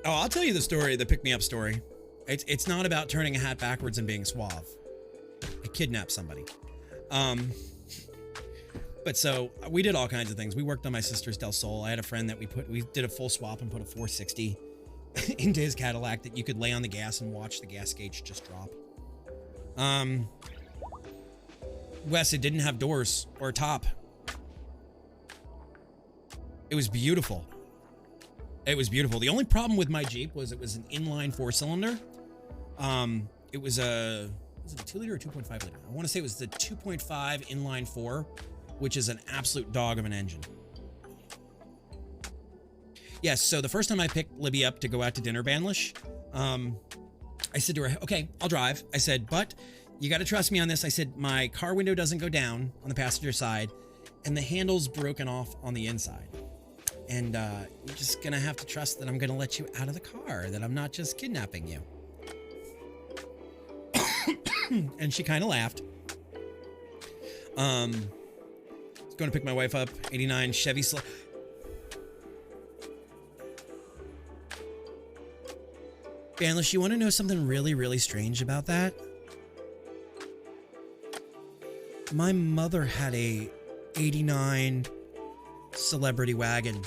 I'll tell you the story, the pick-me-up story. It's not about turning a hat backwards and being suave. I kidnapped somebody. But so we did all kinds of things. We worked on my sister's Del Sol. I had a friend that we did a full swap and put a 460 into his Cadillac that you could lay on the gas and watch the gas gauge just drop. Wes, it didn't have doors or top. It was beautiful. It was beautiful. The only problem with my Jeep was it was an inline 4-cylinder. It was a 2-liter or 2.5 liter? I want to say it was the 2.5 inline 4, which is an absolute dog of an engine. Yes, so the first time I picked Libby up to go out to dinner, Banlish, I said to her, okay, I'll drive. I said, but you got to trust me on this. I said, my car window doesn't go down on the passenger side and the handle's broken off on the inside. And you're just going to have to trust that I'm going to let you out of the car, that I'm not just kidnapping you. And she kind of laughed. I was going to pick my wife up, 89 Chevy Banlish, you want to know something really, really strange about that? My mother had a 89 Celebrity wagon.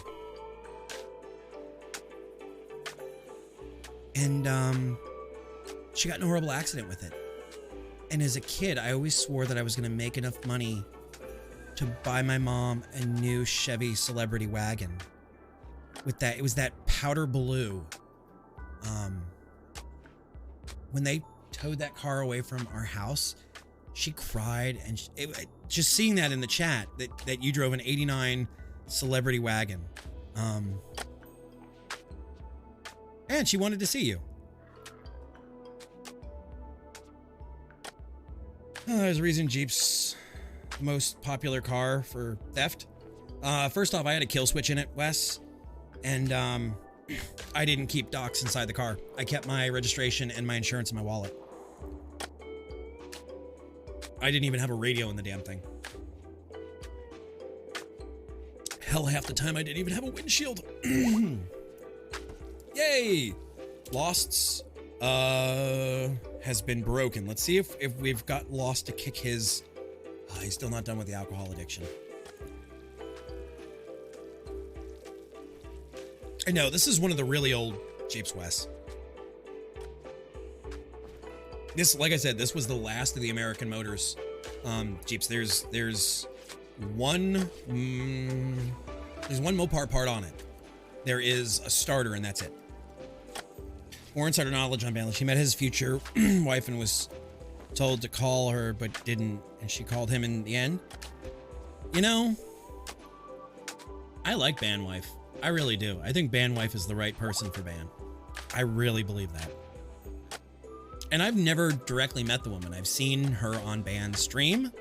And she got in a horrible accident with it. And as a kid, I always swore that I was going to make enough money to buy my mom a new Chevy Celebrity wagon. With that, it was that powder blue. When they towed that car away from our house, she cried, and just seeing that in the chat that you drove an 89 Celebrity wagon. And she wanted to see you. There's a reason Jeep's the most popular car for theft. First off, I had a kill switch in it, Wes. And I didn't keep docs inside the car. I kept my registration and my insurance in my wallet. I didn't even have a radio in the damn thing. Hell, half the time I didn't even have a windshield. Yay! Lost's has been broken. Let's see if we've got Lost to kick his... he's still not done with the alcohol addiction. I know, this is one of the really old Jeeps, Wes. This, like I said, this was the last of the American Motors Jeeps. There's one... There's one Mopar part on it. There is a starter, and that's it. More insider knowledge on Banley. She met his future wife and was told to call her, but didn't, and she called him in the end. You know, I like Ban Wife. I really do. I think Ban Wife is the right person for Ban. I really believe that. And I've never directly met the woman. I've seen her on Ban's stream,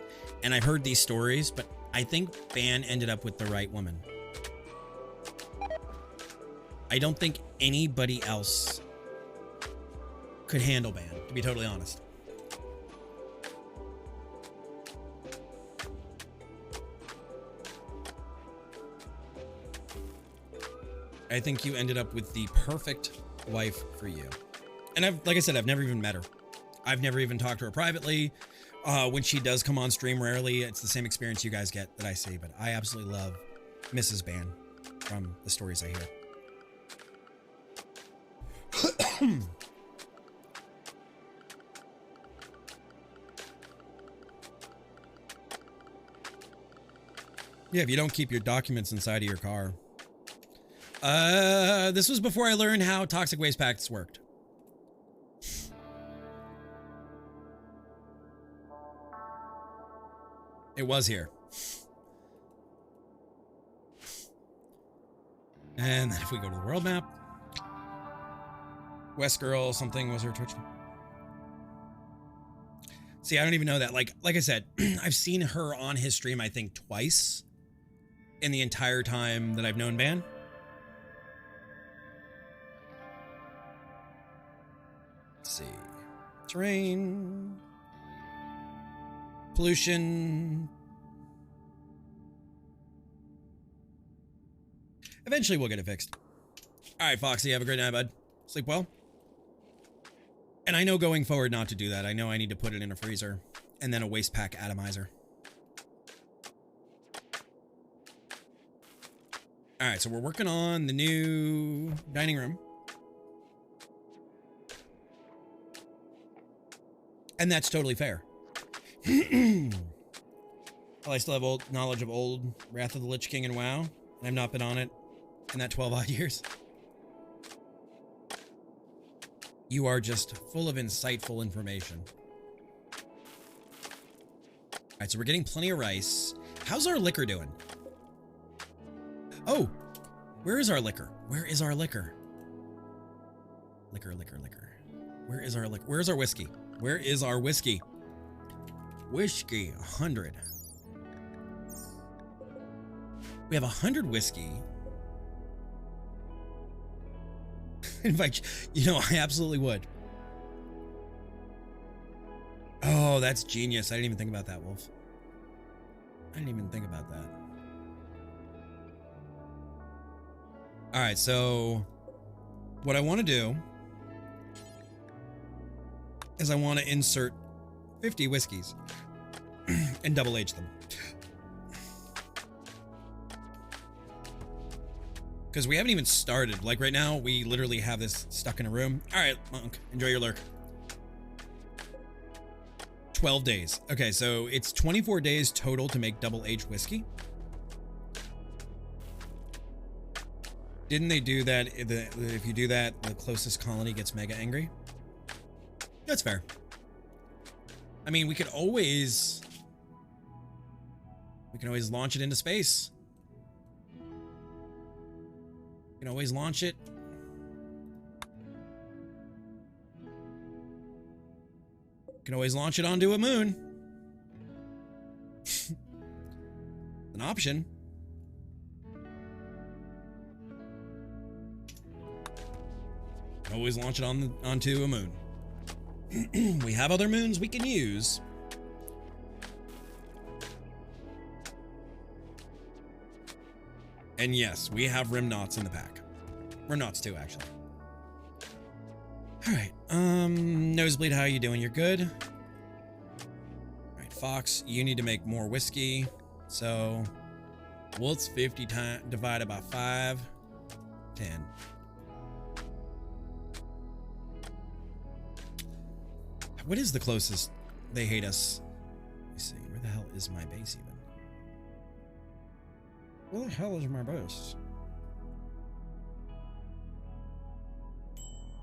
and I've heard these stories, but I think Ban ended up with the right woman. I don't think anybody else could handle Ban, to be totally honest. I think you ended up with the perfect wife for you. And like I said, I've never even met her. I've never even talked to her privately. When she does come on stream, rarely, it's the same experience you guys get that I see, but I absolutely love Mrs. Ban from the stories I hear. Yeah, if you don't keep your documents inside of your car. This was before I learned how toxic waste packs worked. It was here. And then if we go to the world map, West Girl something was her Twitch. See, I don't even know that. Like I said, I've seen her on his stream, I think, twice in the entire time that I've known Ban. Let's see. Terrain. Pollution. Eventually we'll get it fixed. All right, Foxy, have a great night, bud. Sleep well. And I know going forward not to do that. I know I need to put it in a freezer and then a waste pack atomizer. All right, so we're working on the new dining room. And that's totally fair. Well, I still have old knowledge of old Wrath of the Lich King and WoW, and I've not been on it in that 12 odd years. You are just full of insightful information. All right, so we're getting plenty of rice. How's our liquor doing? Oh, where is our liquor? Where is our liquor? Liquor. Where is our liquor? Where's our whiskey? Where is our whiskey? Whiskey, 100. We have 100 whiskey. Invite you know, I absolutely would. Oh, that's genius. I didn't even think about that, Wolf. I didn't even think about that. All right, so what I want to do is I want to insert 50 whiskeys and double age them. Because we haven't even started. Like right now, we literally have this stuck in a room. All right, Monk, enjoy your lurk. 12 days. Okay, so it's 24 days total to make double aged whiskey. Didn't they do that? If you do that, the closest colony gets mega angry. That's fair. I mean, we can always launch it into space. We can always launch it. We can always launch it onto a moon. An option. Always launch it onto a moon. We have other moons we can use. And yes, we have Rimknots in the pack. Rimknots too, actually. All right. Nosebleed, how you doing? You're good? All right, Fox, you need to make more whiskey. So, what's 50 divided by 5? 10. What is the closest they hate us? Let me see. Where the hell is my base even? Where the hell is my base?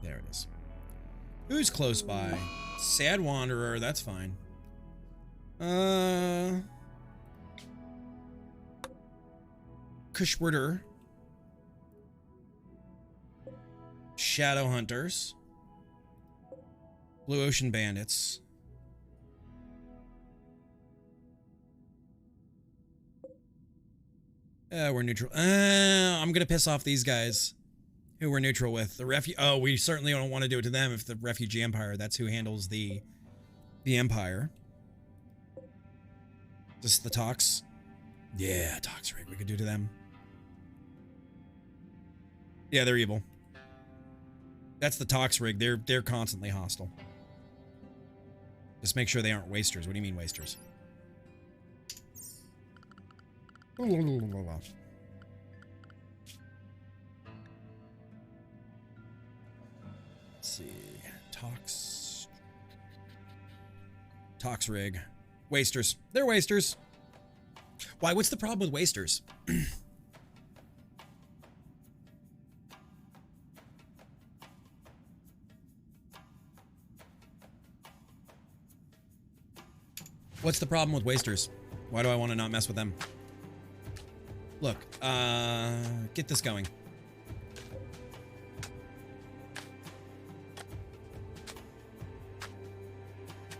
There it is. Who's close by? Sad Wanderer, that's fine. Kushwerter. Shadow Hunters. Blue Ocean Bandits. We're neutral. I'm gonna piss off these guys who we're neutral with. The oh, we certainly don't want to do it to them if the Refugee Empire, that's who handles the Empire. Just the Tox. Yeah, Tox Rig we could do to them. Yeah, they're evil. That's the Tox Rig. They're constantly hostile. Just make sure they aren't wasters. What do you mean wasters? Let's see. Tox Rig. Wasters. They're wasters. Why? What's the problem with wasters? What's the problem with wasters? Why do I want to not mess with them? Look, get this going.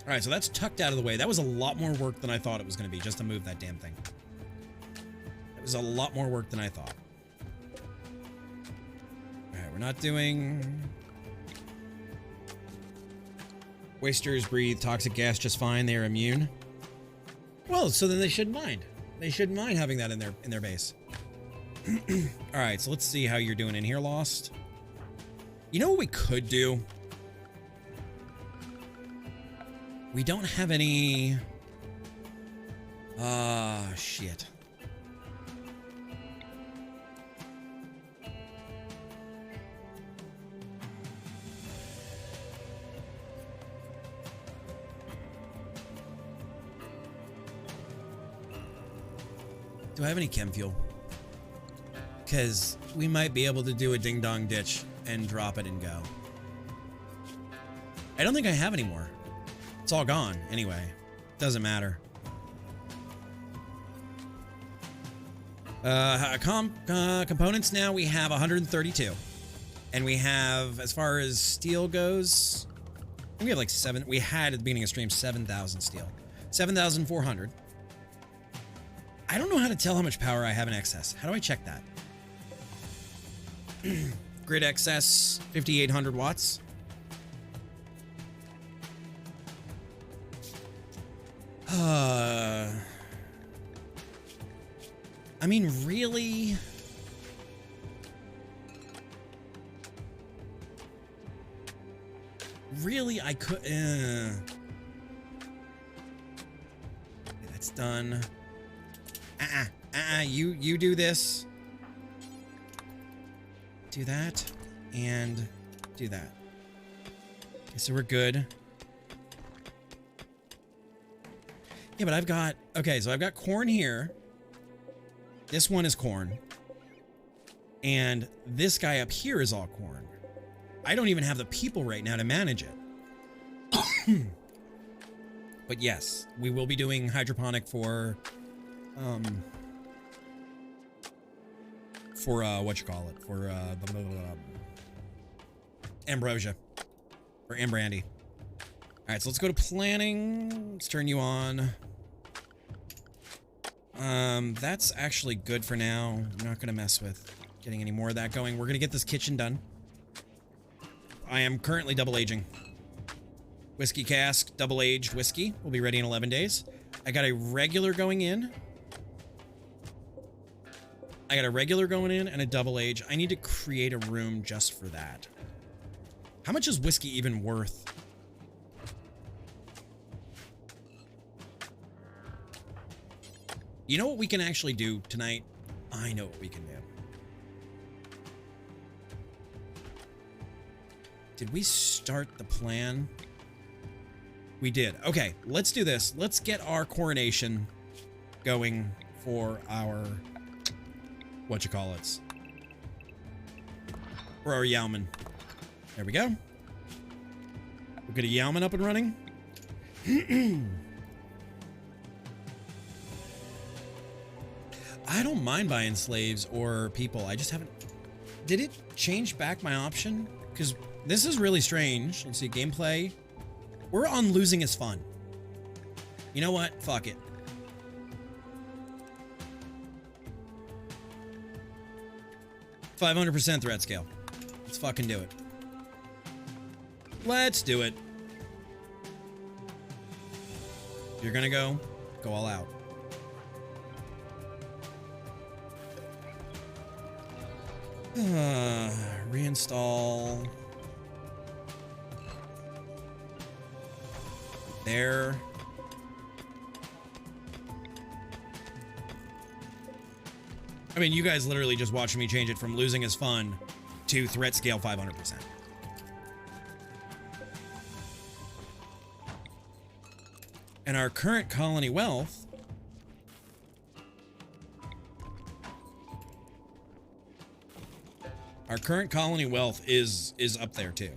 All right, so that's tucked out of the way. That was a lot more work than I thought it was going to be just to move that damn thing. It was a lot more work than I thought. All right, we're not doing... Wasters breathe toxic gas just fine. They are immune. Well, so then they shouldn't mind. They shouldn't mind having that in their base. All right, so let's see how you're doing in here, Lost. You know what we could do? We don't have any... shit. Do I have any chem fuel? Because we might be able to do a ding-dong ditch and drop it and go. I don't think I have any more. It's all gone, anyway. Doesn't matter. Components now, we have 132. And we have, as far as steel goes, I think we have like 7. We had at the beginning of stream 7,000 steel. 7,400. I don't know how to tell how much power I have in excess. How do I check that? Grid excess, 5,800 watts. I mean, really? Really, I could... That's done. You do this. Do that. And do that. Okay, so we're good. Yeah, but I've got... Okay, so I've got corn here. This one is corn. And this guy up here is all corn. I don't even have the people right now to manage it. But yes, we will be doing hydroponic for what you call it, for ambrosia, or ambrandy. All right, so let's go to planning. Let's turn you on. That's actually good for now. I'm not gonna mess with getting any more of that going. We're gonna get this kitchen done. I am currently double aging. Whiskey cask, double aged whiskey will be ready in 11 days. I got a regular going in. I got a regular going in and a double age. I need to create a room just for that. How much is whiskey even worth? You know what we can actually do tonight? I know what we can do. Did we start the plan? We did. Okay, let's do this. Let's get our coronation going for our whatchamacallits. Or our Yowman. There we go. We'll get a Yowman up and running. I don't mind buying slaves or people. I just haven't... Did it change back my option? Because this is really strange. Let's see, gameplay. We're on losing is fun. You know what? Fuck it. "500% threat scale. Let's fucking do it. Let's do it. If you're gonna go all out. Reinstall. There. I mean, you guys literally just watching me change it from losing is fun to threat scale 500%. And our current colony wealth is up there too.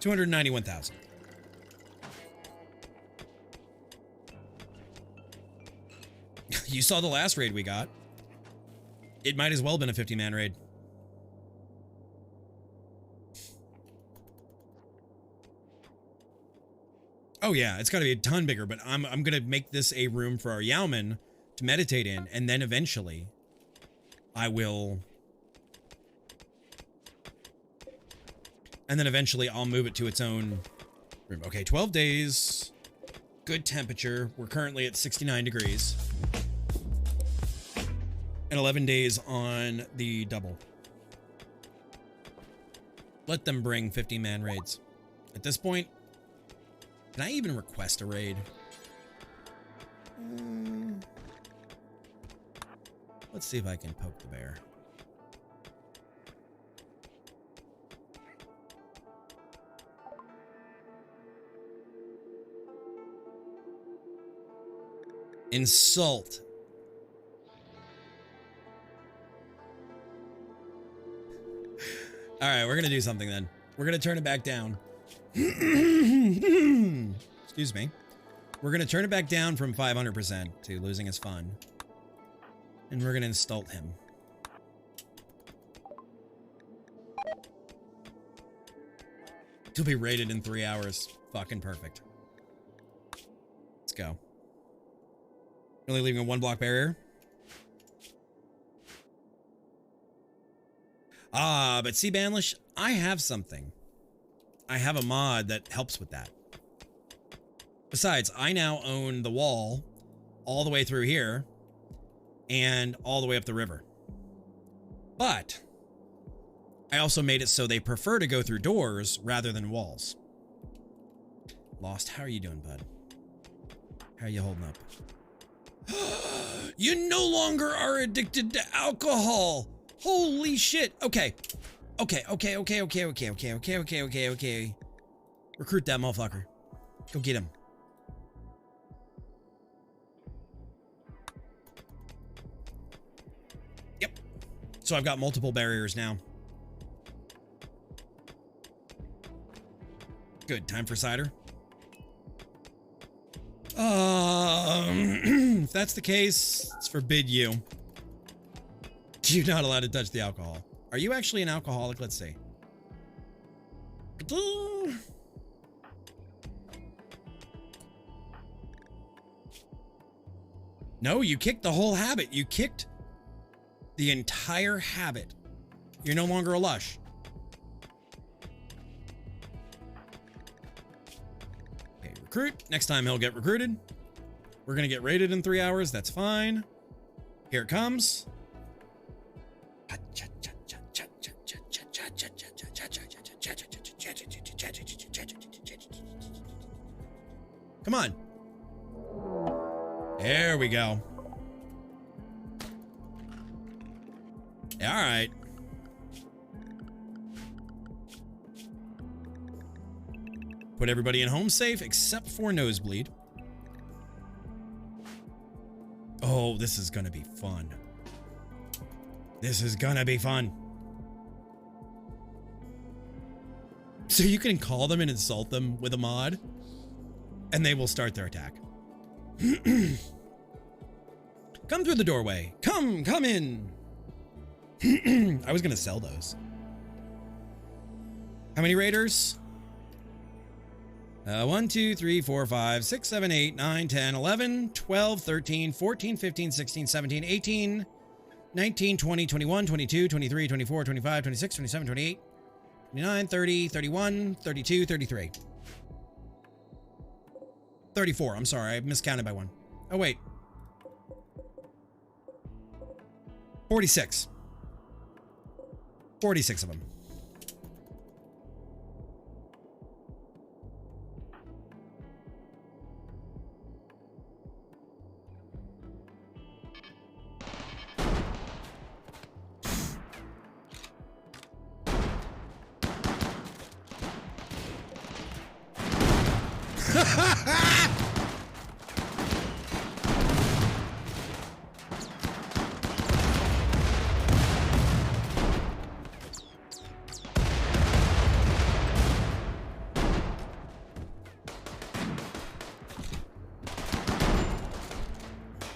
291,000. You saw the last raid we got. It might as well have been a 50-man raid. Oh yeah, it's got to be a ton bigger, but I'm gonna make this a room for our Yowman to meditate in, and then eventually I will... And then eventually I'll move it to its own room. Okay, 12 days. Good temperature. We're currently at 69 degrees. And 11 days on the double. Let them bring 50-man raids. At this point, can I even request a raid? Let's see if I can poke the bear. Insult. All right, we're gonna do something then. We're gonna turn it back down. Excuse me. We're gonna turn it back down from 500% to losing is fun. And we're gonna install him. He'll be rated in 3 hours. Fucking perfect. Let's go. Only leaving a 1-block barrier. Ah, but see, Banlish, I have something. I have a mod that helps with that. Besides, I now own the wall all the way through here and all the way up the river. But I also made it so they prefer to go through doors rather than walls. Lost, how are you doing, bud? How are you holding up? You no longer are addicted to alcohol. Holy shit. Okay. Okay. Recruit that motherfucker. Go get him. Yep. So I've got multiple barriers now. Good. Time for cider. If that's the case, it's forbid you. You're not allowed to touch the alcohol. Are you actually an alcoholic? Let's see. No, you kicked the whole habit. You kicked the entire habit. You're no longer a lush. Okay, recruit. Next time he'll get recruited. We're going to get raided in 3 hours. That's fine. Here it comes. Come on. There we go. All right. Put everybody in home safe except for Nosebleed. Oh, Oh, this is gonna be fun. This is gonna be fun. So you can call them and insult them with a mod, and they will start their attack. Come through the doorway. Come in. I was gonna sell those. How many raiders? 1, 2, 3, 4, 5, 6, 7, 8, 9, 10, 11, 12, 13, 14, 15, 16, 17, 18, 19, 20, 21, 22, 23, 24, 25, 26, 27, 28, 29, 30, 31, 32, 33. 34. I'm sorry, I miscounted by one. Oh, wait. 46. 46 of them.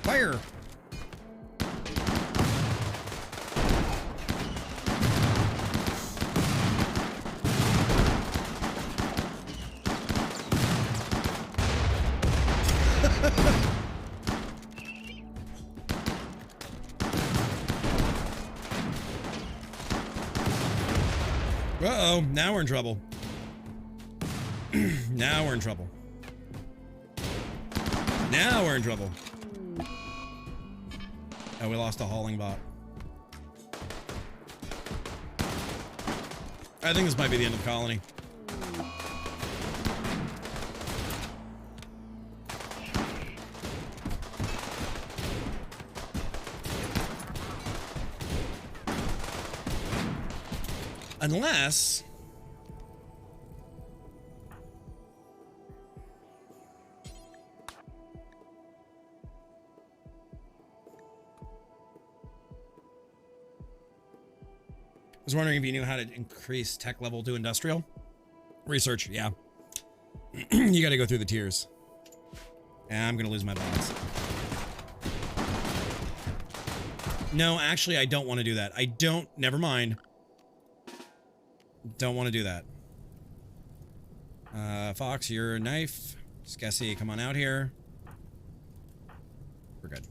Fire! Uh-oh, now we're in trouble. Now we're in trouble. Now we're in trouble. Oh, we lost a hauling bot. I think this might be the end of the colony. Unless... I was wondering if you knew how to increase tech level to industrial. Research, yeah. You gotta go through the tiers. Yeah, I'm gonna lose my bots. No, actually, I don't want to do that. I don't, never mind. Don't want to do that. Fox, you're a knife. Skessy, come on out here. We're good.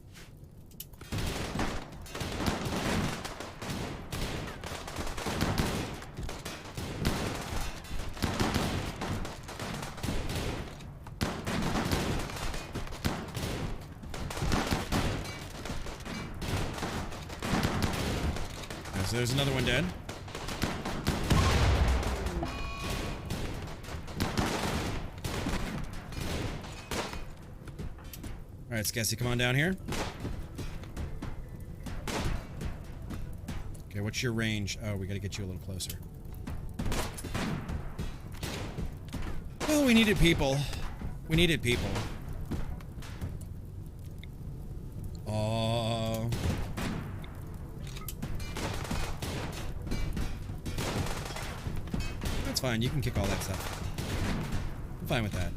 So there's another one dead. All right, Skessy, come on down here. Okay, what's your range? Oh, we gotta get you a little closer. Oh, we needed people. We needed people. That's fine, you can kick all that stuff. I'm fine with that.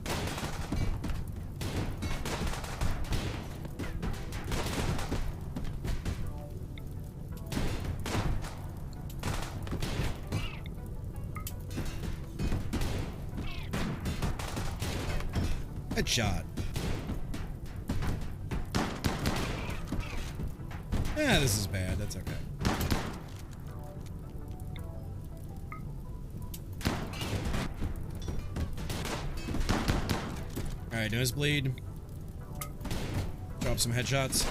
Headshot. Yeah, this is bad. That's okay. Alright, nosebleed. Drop some headshots.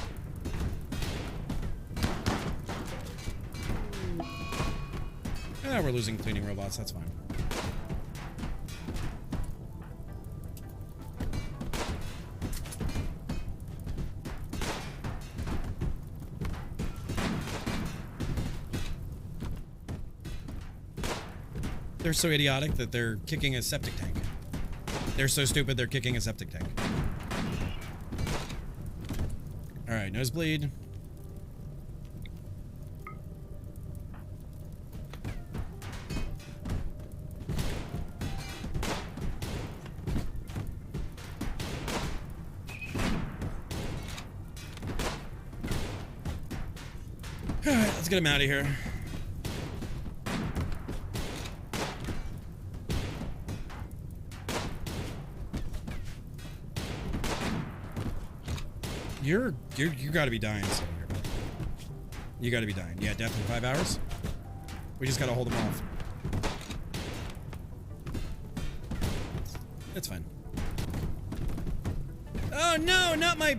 Yeah, we're losing cleaning robots. That's fine. They're so idiotic that they're kicking a septic tank. They're so stupid they're kicking a septic tank. All right, nosebleed. All right, let's get him out of here. You gotta be dying somewhere. You gotta be dying. Yeah, death in 5 hours. We just gotta hold them off. It's fine. Oh no, not my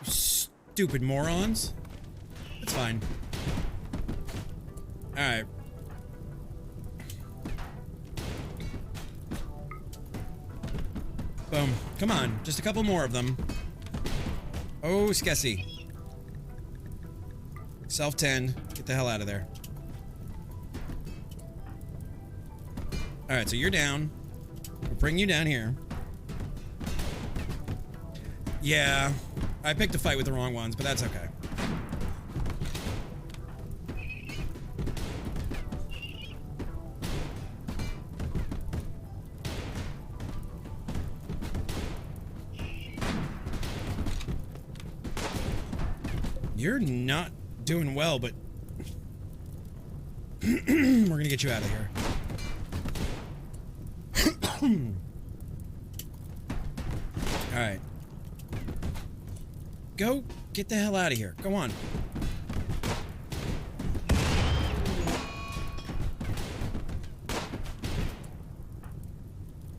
stupid morons. It's fine. Alright. Boom. Come on. Just a couple more of them. Oh, Skessy. Self-tend. Get the hell out of there. Alright, so you're down. We'll bring you down here. Yeah. I picked a fight with the wrong ones, but that's okay. You're not doing well, but we're gonna get you out of here. All right. Go get the hell out of here. Go on.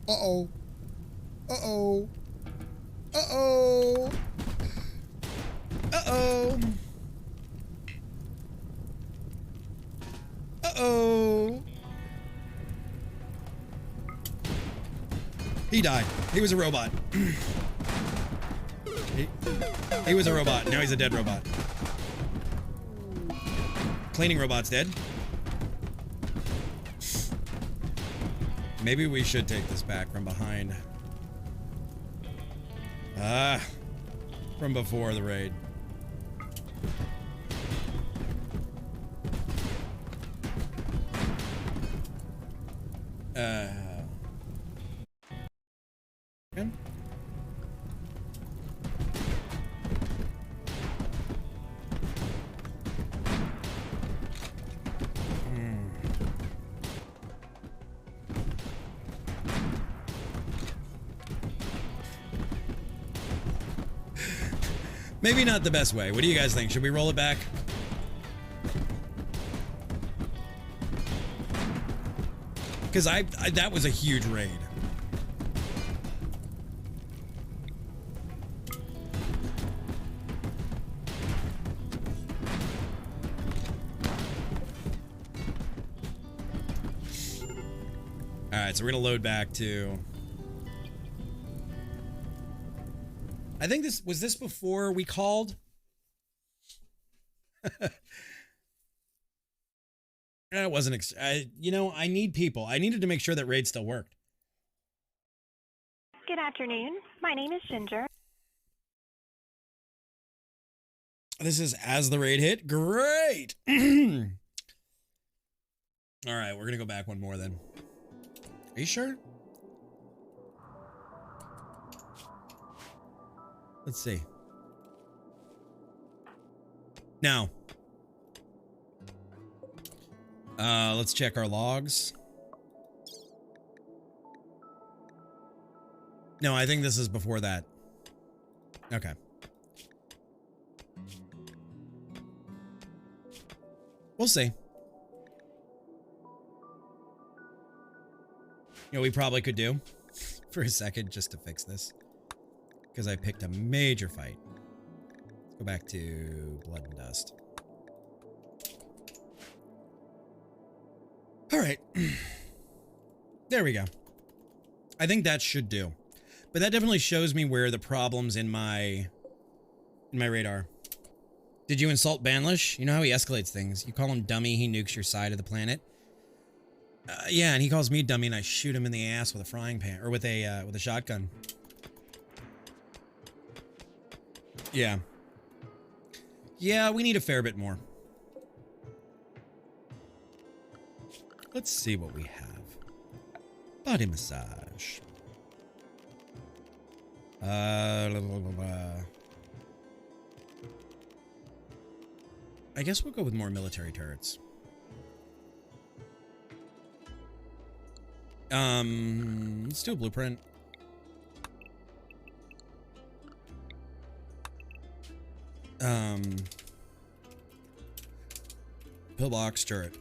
Uh-oh. Uh-oh. Uh-oh. Uh-oh. Uh-oh. He died. He was a robot. He was a robot. Now he's a dead robot. Cleaning robot's dead. Maybe we should take this back from behind. From before the raid. Okay. Maybe not the best way. What do you guys think? Should we roll it back? Because that was a huge raid. All right, so we're gonna load back to. I think this was before we called. It wasn't. You know, I need people. I needed to make sure that raid still worked. Good afternoon. My name is Ginger. This is as the raid hit. Great. All right, we're gonna go back one more then. Are you sure? Let's see. Now. Let's check our logs. No, I think this is before that. Okay. We'll see. You know, we probably could do for a second just to fix this. Because I picked a major fight. Let's go back to Blood and Dust. All right. There we go. I think that should do. But that definitely shows me where the problems in my radar. Did you insult Banlish? You know how he escalates things. You call him dummy, he nukes your side of the planet. Yeah, and he calls me dummy and I shoot him in the ass with a frying pan or with a shotgun. Yeah. Yeah, we need a fair bit more. Let's see what we have. Body massage. Blah, blah, blah, blah. I guess we'll go with more military turrets. Let's do a blueprint. Pillbox turret.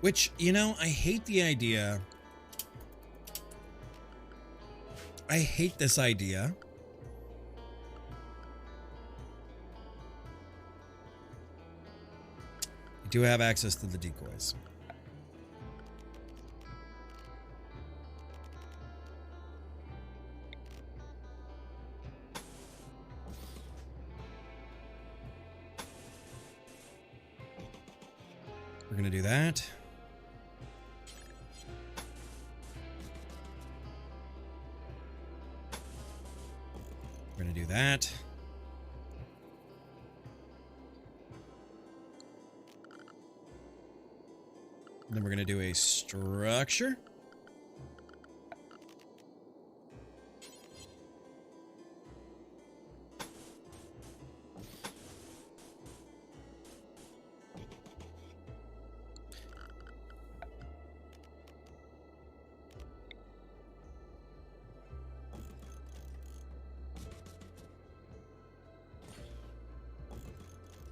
Which, you know, I hate the idea. I hate this idea. I do have access to the decoys. We're going to do that. We're going to do that. And then we're going to do a structure.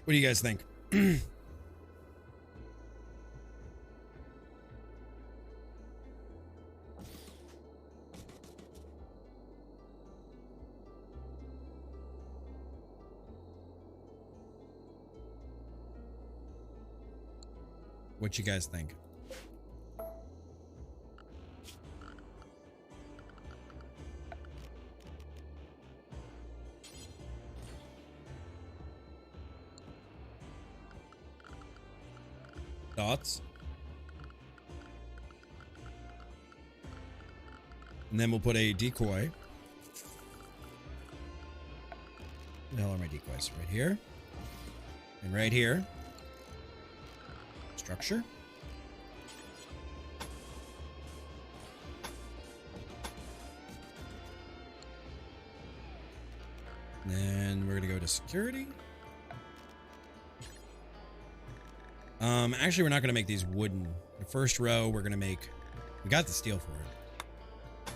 What do you guys think? What you guys think? Thoughts? And then we'll put a decoy. Where the hell are my decoys? Right here. And right here. Structure. And then we're going to go to security. Actually, we're not going to make these wooden. The first row, we're going to make... We got the steel for it.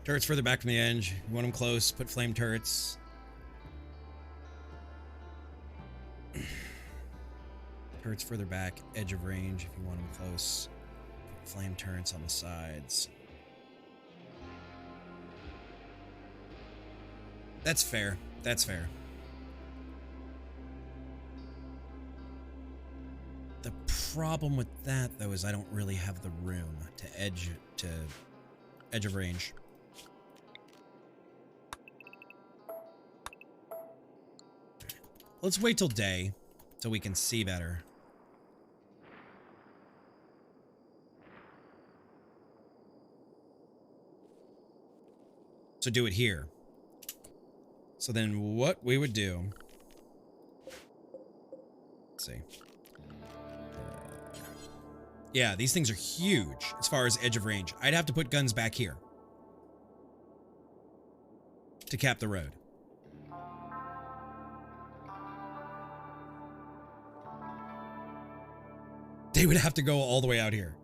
Turrets further back from the edge. You want them close, put flame turrets. Turrets further back, edge of range if you want them close. Put flame turrets on the sides. That's fair. That's fair. The problem with that, though, is I don't really have the room to edge of range. Let's wait till day so we can see better. So do it here. So then what we would do... Let's see. Yeah, these things are huge as far as edge of range. I'd have to put guns back here to cap the road. They would have to go all the way out here.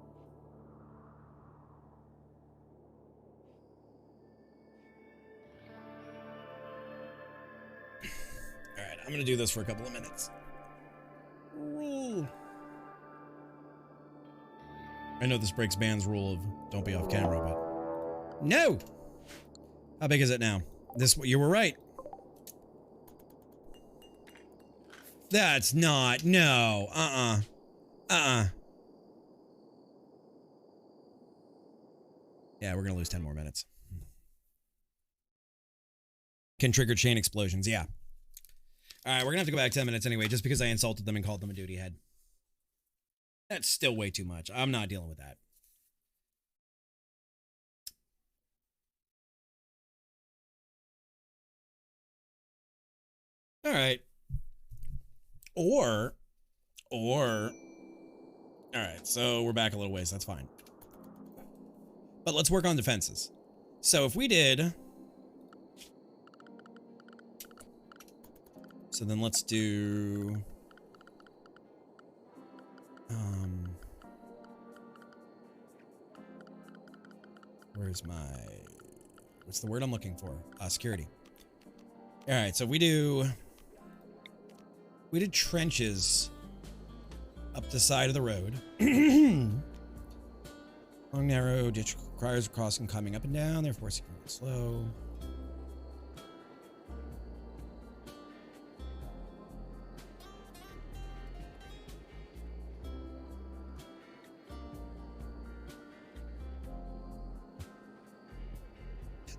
All right, I'm going to do this for a couple of minutes. Roll. I know this breaks Ban's rule of don't be off camera, but... No! How big is it now? You were right. That's not... No. Yeah, we're gonna lose 10 more minutes. Can trigger chain explosions, yeah. Alright, we're gonna have to go back 10 minutes anyway, just because I insulted them and called them a duty head. That's still way too much. I'm not dealing with that. All right. Or, all right, so we're back a little ways. That's fine. But let's work on defenses. So if we did, so then let's do, where's my, what's the word I'm looking for? Security. All right, so we did trenches up the side of the road. Long, narrow ditch requires crossing, climbing up and down, therefore significantly slow.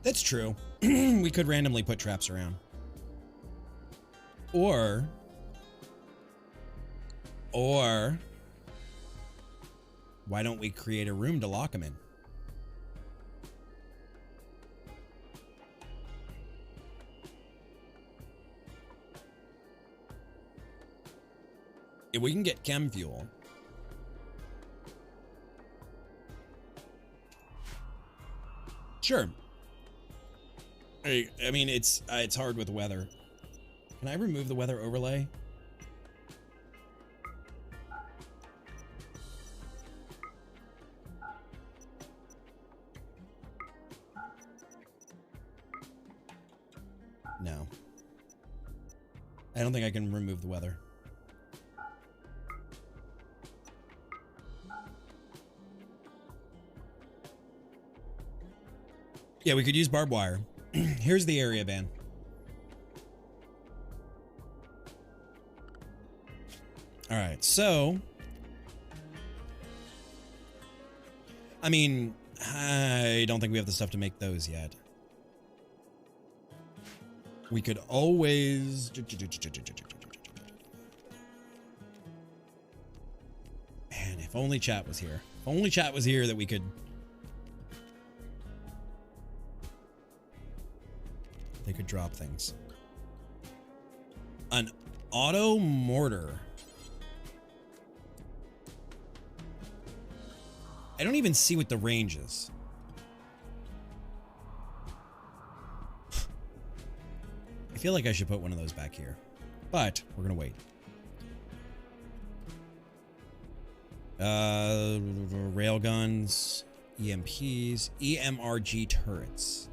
That's true. We could randomly put traps around. Or why don't we create a room to lock them in? If we can get chem fuel. Sure. I mean, it's hard with weather. Can I remove the weather overlay? No. I don't think I can remove the weather. Yeah, we could use barbed wire. Here's the area ban. All right, so I mean, I don't think we have the stuff to make those yet. We could always man, if only chat was here. If only chat was here that we could. They could drop things. An auto mortar. I don't even see what the range is. I feel like I should put one of those back here, but we're gonna wait. Railguns, EMPs, EMRG turrets.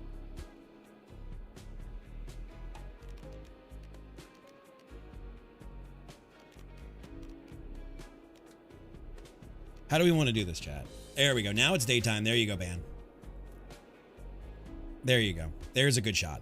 How do we want to do this, chat? There we go. Now it's daytime. There you go, Ban. There you go. There's a good shot.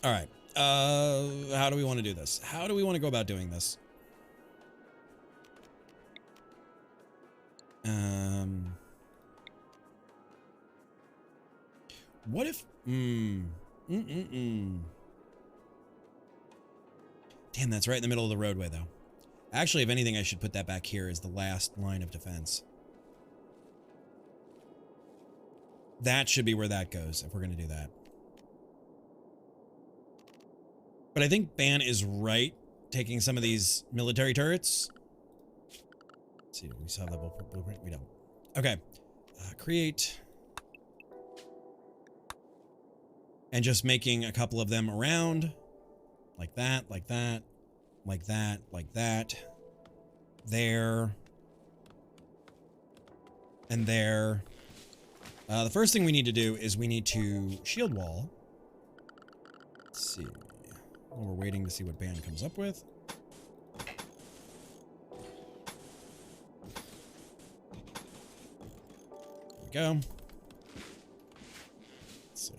All right. How do we want to do this? How do we want to go about doing this? What if, damn, that's right in the middle of the roadway though. Actually, if anything, I should put that back here as the last line of defense. That should be where that goes if we're going to do that. But I think Ban is right taking some of these military turrets. Let's see, do we still have that blueprint? We don't. Okay. Create. And just making a couple of them around. Like that, like that, like that, like that. There. And there. The first thing we need to do is we need to shield wall. Let's see. Well, we're waiting to see what Ban comes up with. There we go. Let's see.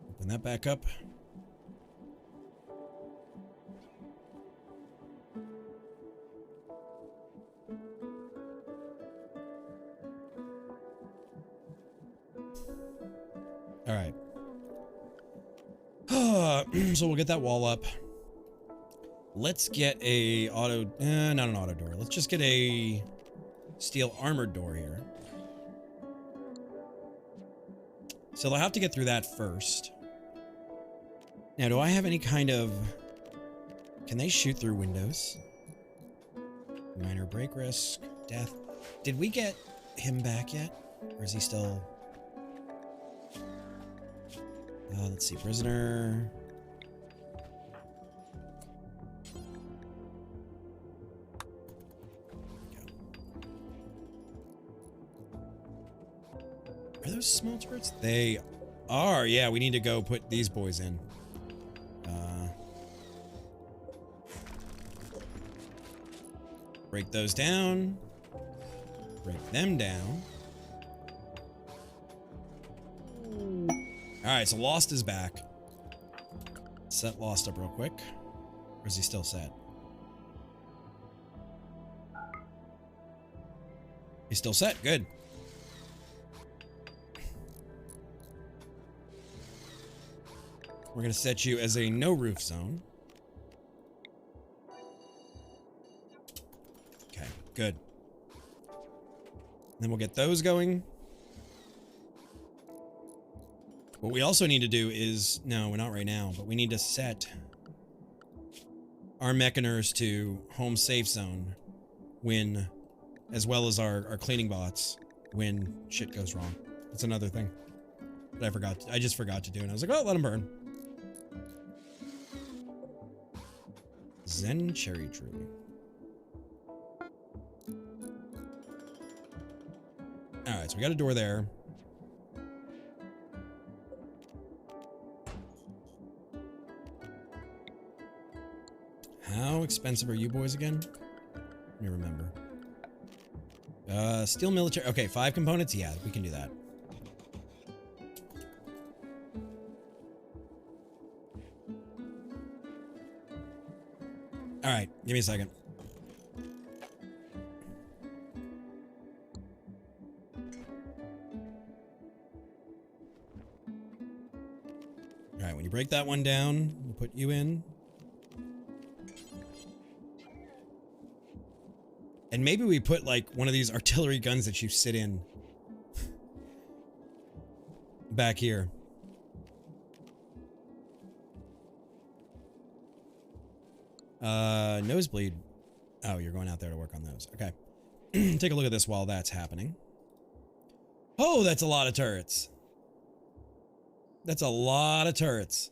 Open that back up. All right. So we'll get that wall up. Let's get a auto, not an auto door. Let's just get a steel armored door here. So they'll have to get through that first. Now, do I have any kind of... Can they shoot through windows? Minor break risk, death. Did we get him back yet? Or is he still... let's see, prisoner... Are those small turrets? They are. Yeah, we need to go put these boys in. Break those down. Break them down. Alright, so Lost is back. Set Lost up real quick. Or is he still set? He's still set. Good. We're going to set you as a no roof zone. Okay, good. Then we'll get those going. What we also need to do is, no, we're not right now, but we need to set our mechaners to home safe zone when, as well as our cleaning bots when shit goes wrong. That's another thing that I just forgot to do, and I was like, oh, let them burn. Zen cherry tree. Alright, so we got a door there. How expensive are you boys again? Let me remember. Steel military. Okay, 5 components. Yeah, we can do that. All right, give me a second. All right, when you break that one down, we'll put you in. And maybe we put like one of these artillery guns that you sit in back here. Nosebleed. Oh, you're going out there to work on those. Okay. Take a look at this while that's happening. Oh, that's a lot of turrets. That's a lot of turrets.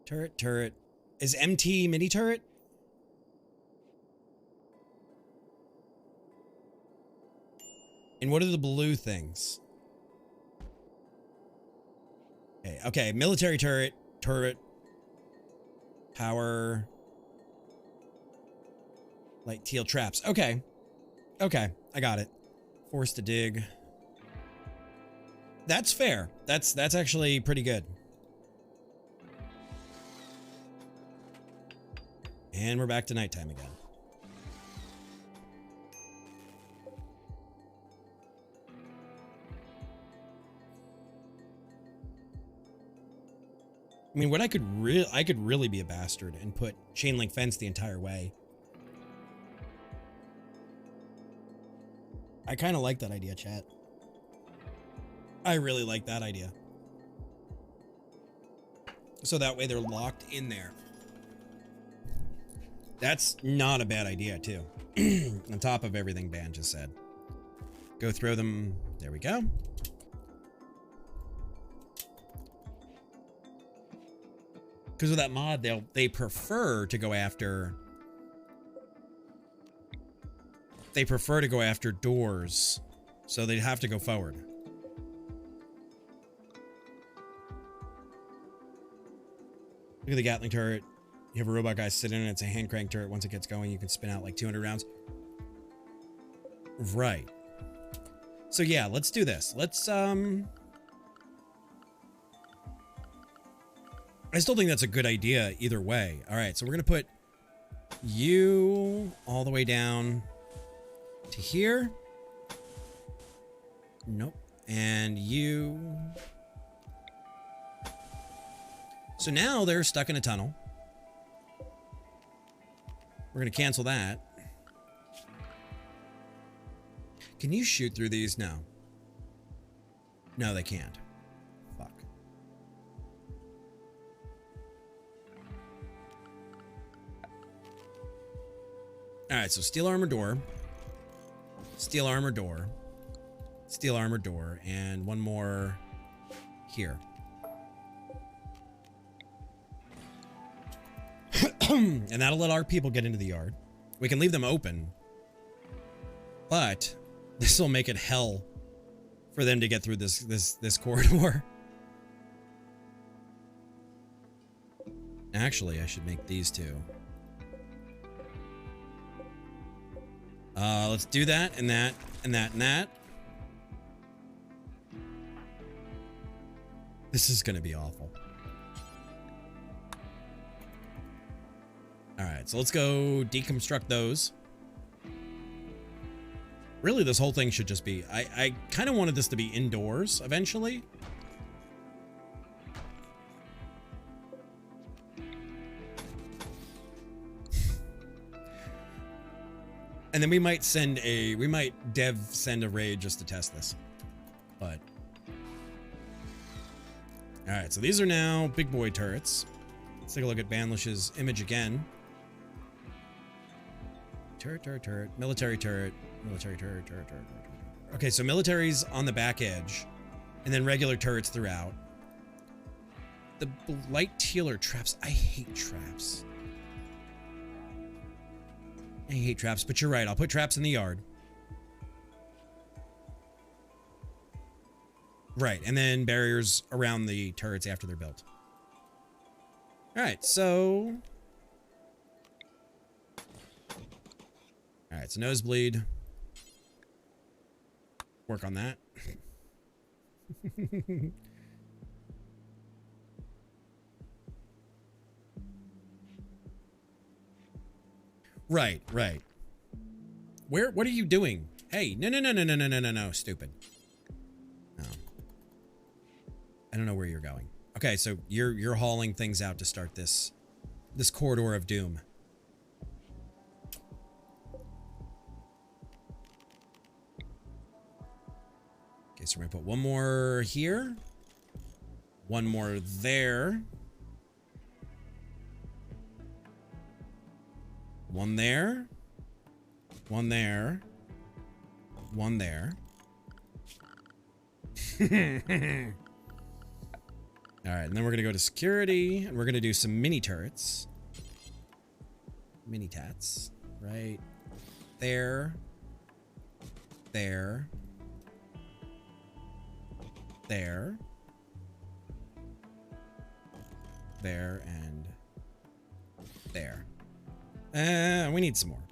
Turret. Is MT mini turret? And what are the blue things? Okay, military turret, power, light teal traps. Okay, I got it. Force to dig. That's fair. That's actually pretty good. And we're back to nighttime again. I mean, what I could really be a bastard and put chain link fence the entire way. I kind of like that idea, chat. I really like that idea. So that way they're locked in there. That's not a bad idea, too. On top of everything Ban just said. Go throw them. There we go. Because of that mod, they prefer to go after... They prefer to go after doors. So they'd have to go forward. Look at the Gatling turret. You have a robot guy sit in it. It's a hand crank turret. Once it gets going, you can spin out like 200 rounds. Right. So yeah, let's do this. Let's, I still think that's a good idea either way. All right, so we're going to put you all the way down to here. Nope. And you So now they're stuck in a tunnel. We're going to cancel that. Can you shoot through these? No. No, they can't. Fuck. Alright, so steel armor door. Steel armor door. Steel armor door. And one more here. And that'll let our people get into the yard. We can leave them open. But this will make it hell for them to get through this corridor. Actually, I should make these two. Let's do that and that and that and that. This is gonna be awful. Alright, so let's go deconstruct those. Really, this whole thing should just be... I kind of wanted this to be indoors eventually. And then we might send a... We might send a raid just to test this. But... Alright, so these are now big boy turrets. Let's take a look at Banlish's image again. Turret, turret, turret. Military turret. Military turret, turret, turret, turret, turret. Okay, so military's on the back edge. And then regular turrets throughout. The light teal are traps. I hate traps. I hate traps, but you're right. I'll put traps in the yard. Right, and then barriers around the turrets after they're built. Alright, so... Alright, so nosebleed. Work on that. Right, right. What are you doing? Hey, no, stupid. No. I don't know where you're going. Okay, so you're hauling things out to start this corridor of doom. Okay, so we're gonna put one more here. One more there. One there. One there. One there. All right, and then we're gonna go to security, and we're gonna do some mini turrets. Mini tats, right there. There. There. There, and there. We need some more.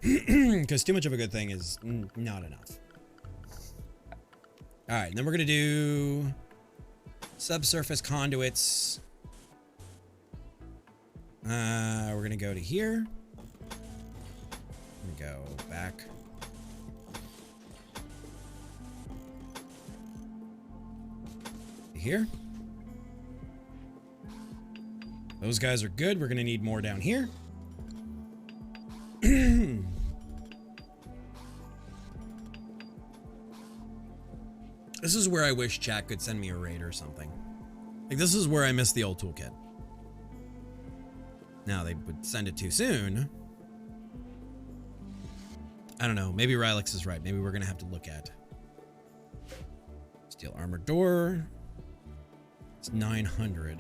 Because too much of a good thing is not enough. All right, and then we're gonna do subsurface conduits. We're gonna go to here. I'm gonna go back. Here. Those guys are good. We're gonna need more down here. This is where I wish chat could send me a raid or something. Like, this is where I miss the old toolkit. Now, they would send it too soon. I don't know. Maybe Rylix is right. Maybe we're gonna have to look at steel armor door. It's 900.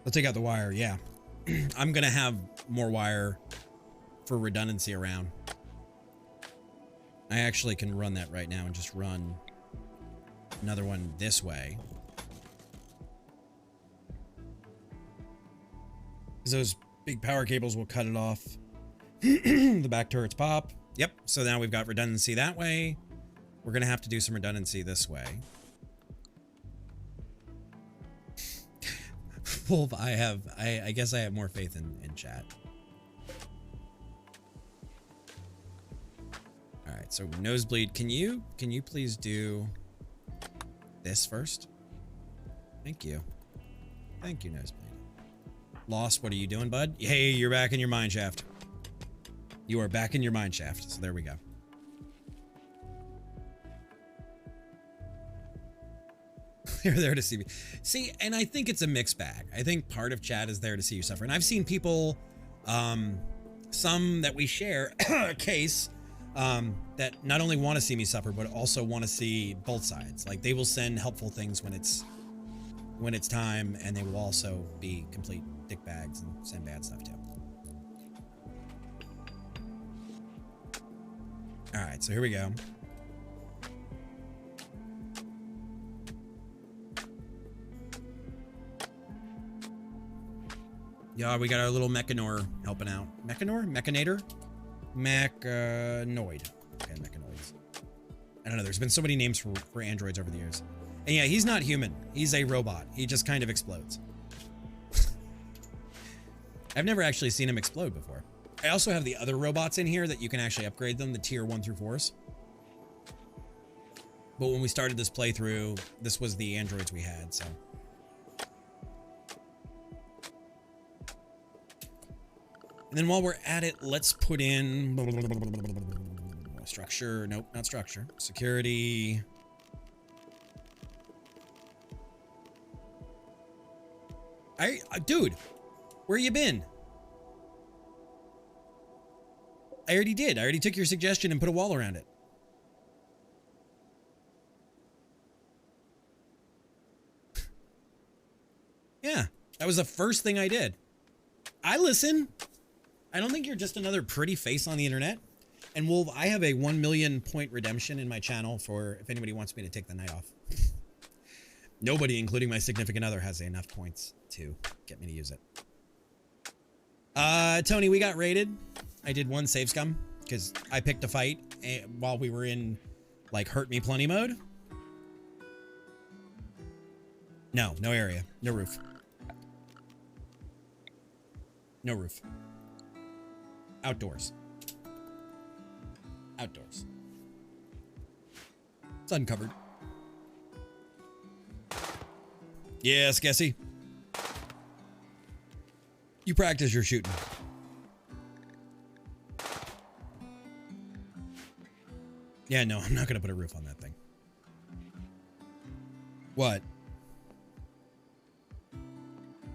Let's take out the wire. Yeah. I'm going to have more wire for redundancy around. I actually can run that right now and just run another one this way. Because those big power cables will cut it off. The back turrets pop. Yep. So now we've got redundancy that way. We're going to have to do some redundancy this way. Wolf, I guess I have more faith in chat. right, so Nosebleed, can you please do this first? Thank you. Thank you, Nosebleed. Lost, what are you doing, bud? Hey, you're back in your mine shaft. You are back in your mine shaft, so there we go. You're there to see me. See, and I think it's a mixed bag. I think part of chat is there to see you suffer. And I've seen people, some that we share a case, that not only want to see me suffer, but also want to see both sides. Like they will send helpful things when it's time, and they will also be complete dick bags and send bad stuff too. All right, so here we go. Yeah, we got our little Mechanor helping out. Mechanor? Mechanator? Mechanoid. Okay, Mechanoids. I don't know. There's been so many names for androids over the years. And yeah, he's not human. He's a robot. He just kind of explodes. I've never actually seen him explode before. I also have the other robots in here that you can actually upgrade them, the tier 1 through 4s. But when we started this playthrough, this was the androids we had, so. And then while we're at it, let's put in structure. Nope, not structure. Security. Dude, where you been? I already did. I already took your suggestion and put a wall around it. Yeah, that was the first thing I did. I listen. I don't think you're just another pretty face on the internet. And I have a 1 million point redemption in my channel for if anybody wants me to take the night off. Nobody, including my significant other, has enough points to get me to use it. Tony, we got raided. I did one save scum because I picked a fight while we were in like hurt me plenty mode. No area, no roof. No roof. Outdoors. Outdoors. It's uncovered. Yes, Gessie. You practice your shooting. Yeah, no, I'm not going to put a roof on that thing. What?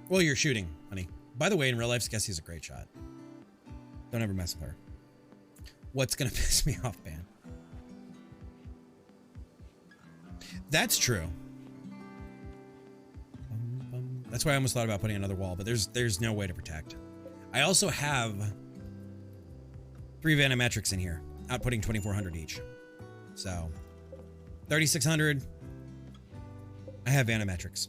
Well, you're shooting, honey. By the way, in real life, Gessie's a great shot. Don't ever mess with her. What's going to piss me off, man? That's true. That's why I almost thought about putting another wall, but there's no way to protect. I also have 3 Vanometrics in here, outputting 2,400 each. So, 3,600. I have Vanometrics.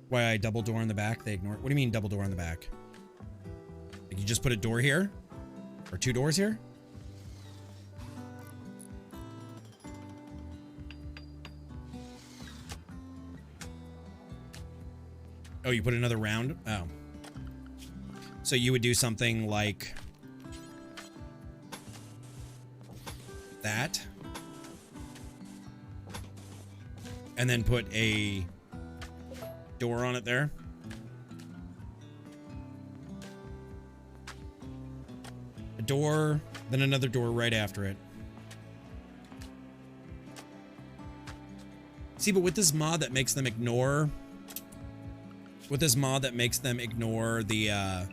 Why I double door on the back? They ignore it. What do you mean double door on the back? Like you just put a door here? Or 2 doors here? Oh, you put another round? Oh. So you would do something like that. And then put a door on it there. A door, then another door right after it. See, but with this mod that makes them ignore... With this mod that makes them ignore the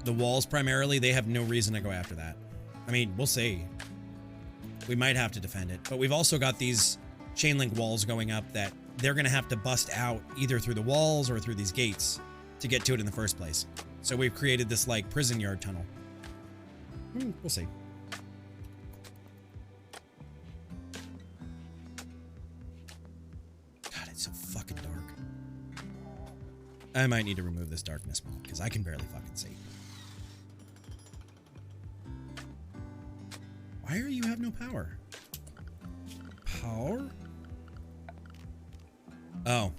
walls primarily, they have no reason to go after that. I mean, we'll see. We might have to defend it. But we've also got these chain link walls going up that they're going to have to bust out either through the walls or through these gates to get to it in the first place. So we've created this like prison yard tunnel. We'll see. God, it's so fucking dark. I might need to remove this darkness mod because I can barely fucking see. Why are you have no power? Power? Oh.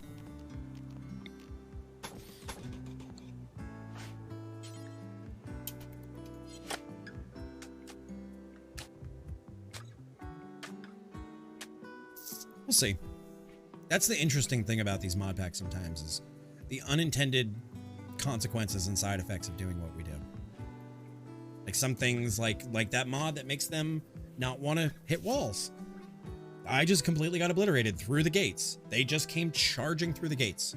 We'll see. That's the interesting thing about these mod packs sometimes is the unintended consequences and side effects of doing what we do. Like some things like that mod that makes them not want to hit walls. I just completely got obliterated through the gates. They just came charging through the gates.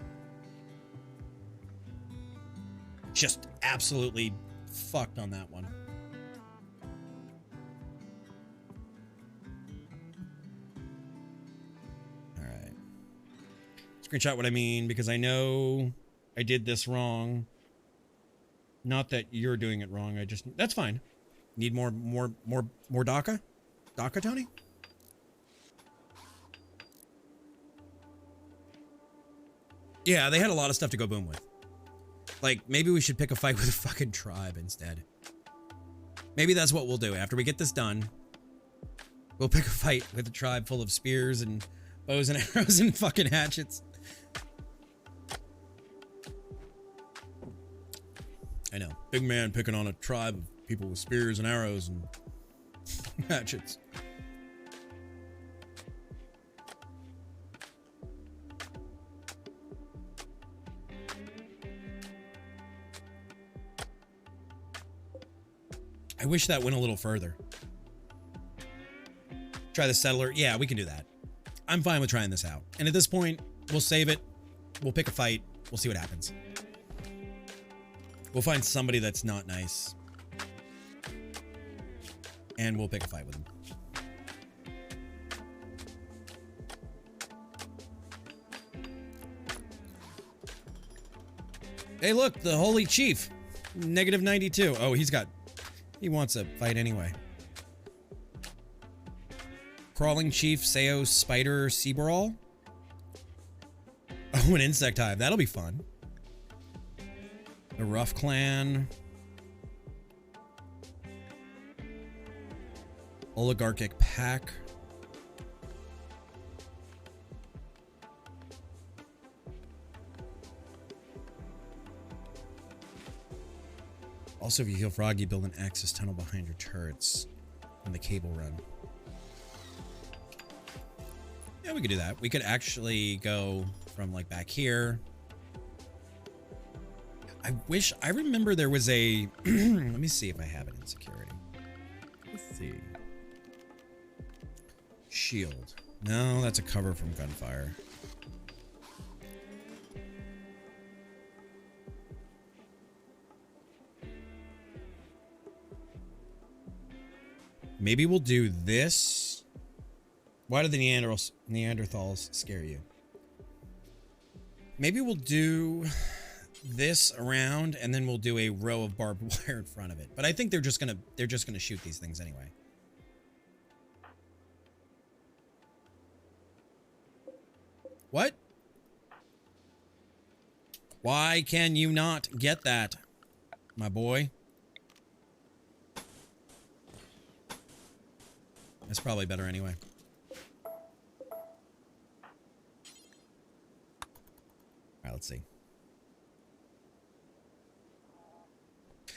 Just absolutely fucked on that one. All right. Screenshot what I mean because I know I did this wrong. Not that you're doing it wrong. That's fine. Need more DACA? DACA, Tony? Yeah, they had a lot of stuff to go boom with. Like, maybe we should pick a fight with a fucking tribe instead. Maybe that's what we'll do. After we get this done, we'll pick a fight with a tribe full of spears and bows and arrows and fucking hatchets. I know. Big man picking on a tribe of people with spears and arrows and hatchets. I wish that went a little further. Try the settler. Yeah, we can do that. I'm fine with trying this out. And at this point, we'll save it. We'll pick a fight. We'll see what happens. We'll find somebody that's not nice. And we'll pick a fight with them. Hey, look, the Holy Chief. Negative 92. Oh, he wants a fight anyway. Crawling Chief, Seos, Spider, Seabrawl. Oh, an Insect Hive. That'll be fun. The Rough Clan. Oligarchic Pack. Also, if you heal Frog, you build an access tunnel behind your turrets in the cable run. Yeah, we could do that. We could actually go from like back here. I remember there was a, let me see if I have it in security. Let's see. Shield. No, that's a cover from gunfire. Maybe we'll do this. Why do the Neanderthals scare you? Maybe we'll do this around and then we'll do a row of barbed wire in front of it. But I think they're just gonna shoot these things anyway. What? Why can you not get that, my boy? That's probably better anyway. Alright, let's see.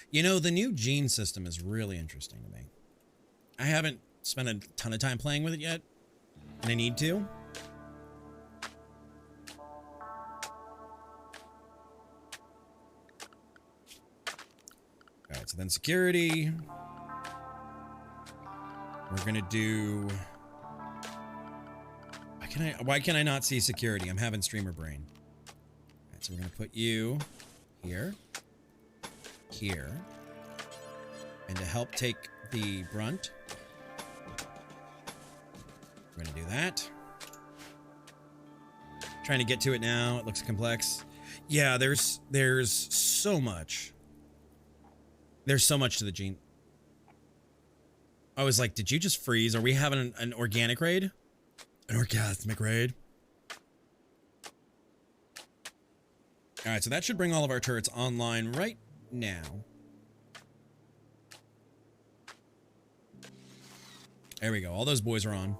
You know, the new gene system is really interesting to me. I haven't spent a ton of time playing with it yet, and I need to. Alright, so then security. We're gonna do... Why can I not see security? I'm having streamer brain. Alright, so we're gonna put you here. Here. And to help take the brunt, we're gonna do that. Trying to get to it now. It looks complex. Yeah, there's so much. There's so much to the gene. I was like, did you just freeze? Are we having an organic raid? An orgasmic raid? All right, so that should bring all of our turrets online right now. There we go. All those boys are on.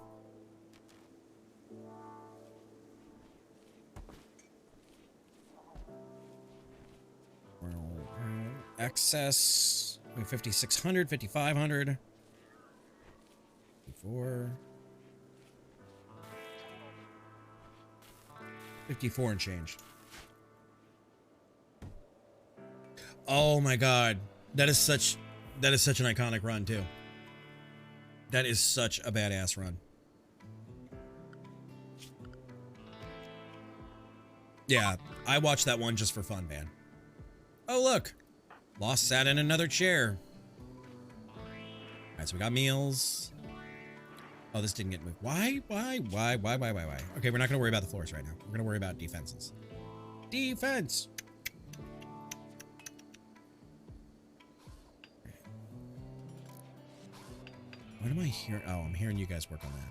Excess 5,600, 5,500. 4. 54 and change. Oh my god. That is such an iconic run too. That is such a badass run. Yeah, I watched that one just for fun, man. Oh look. Lost sat in another chair. Alright, so we got meals. Oh, this didn't get moved. Why? Okay, we're not gonna worry about the floors right now. We're gonna worry about defenses. Defense! What am I hearing? Oh, I'm hearing you guys work on that.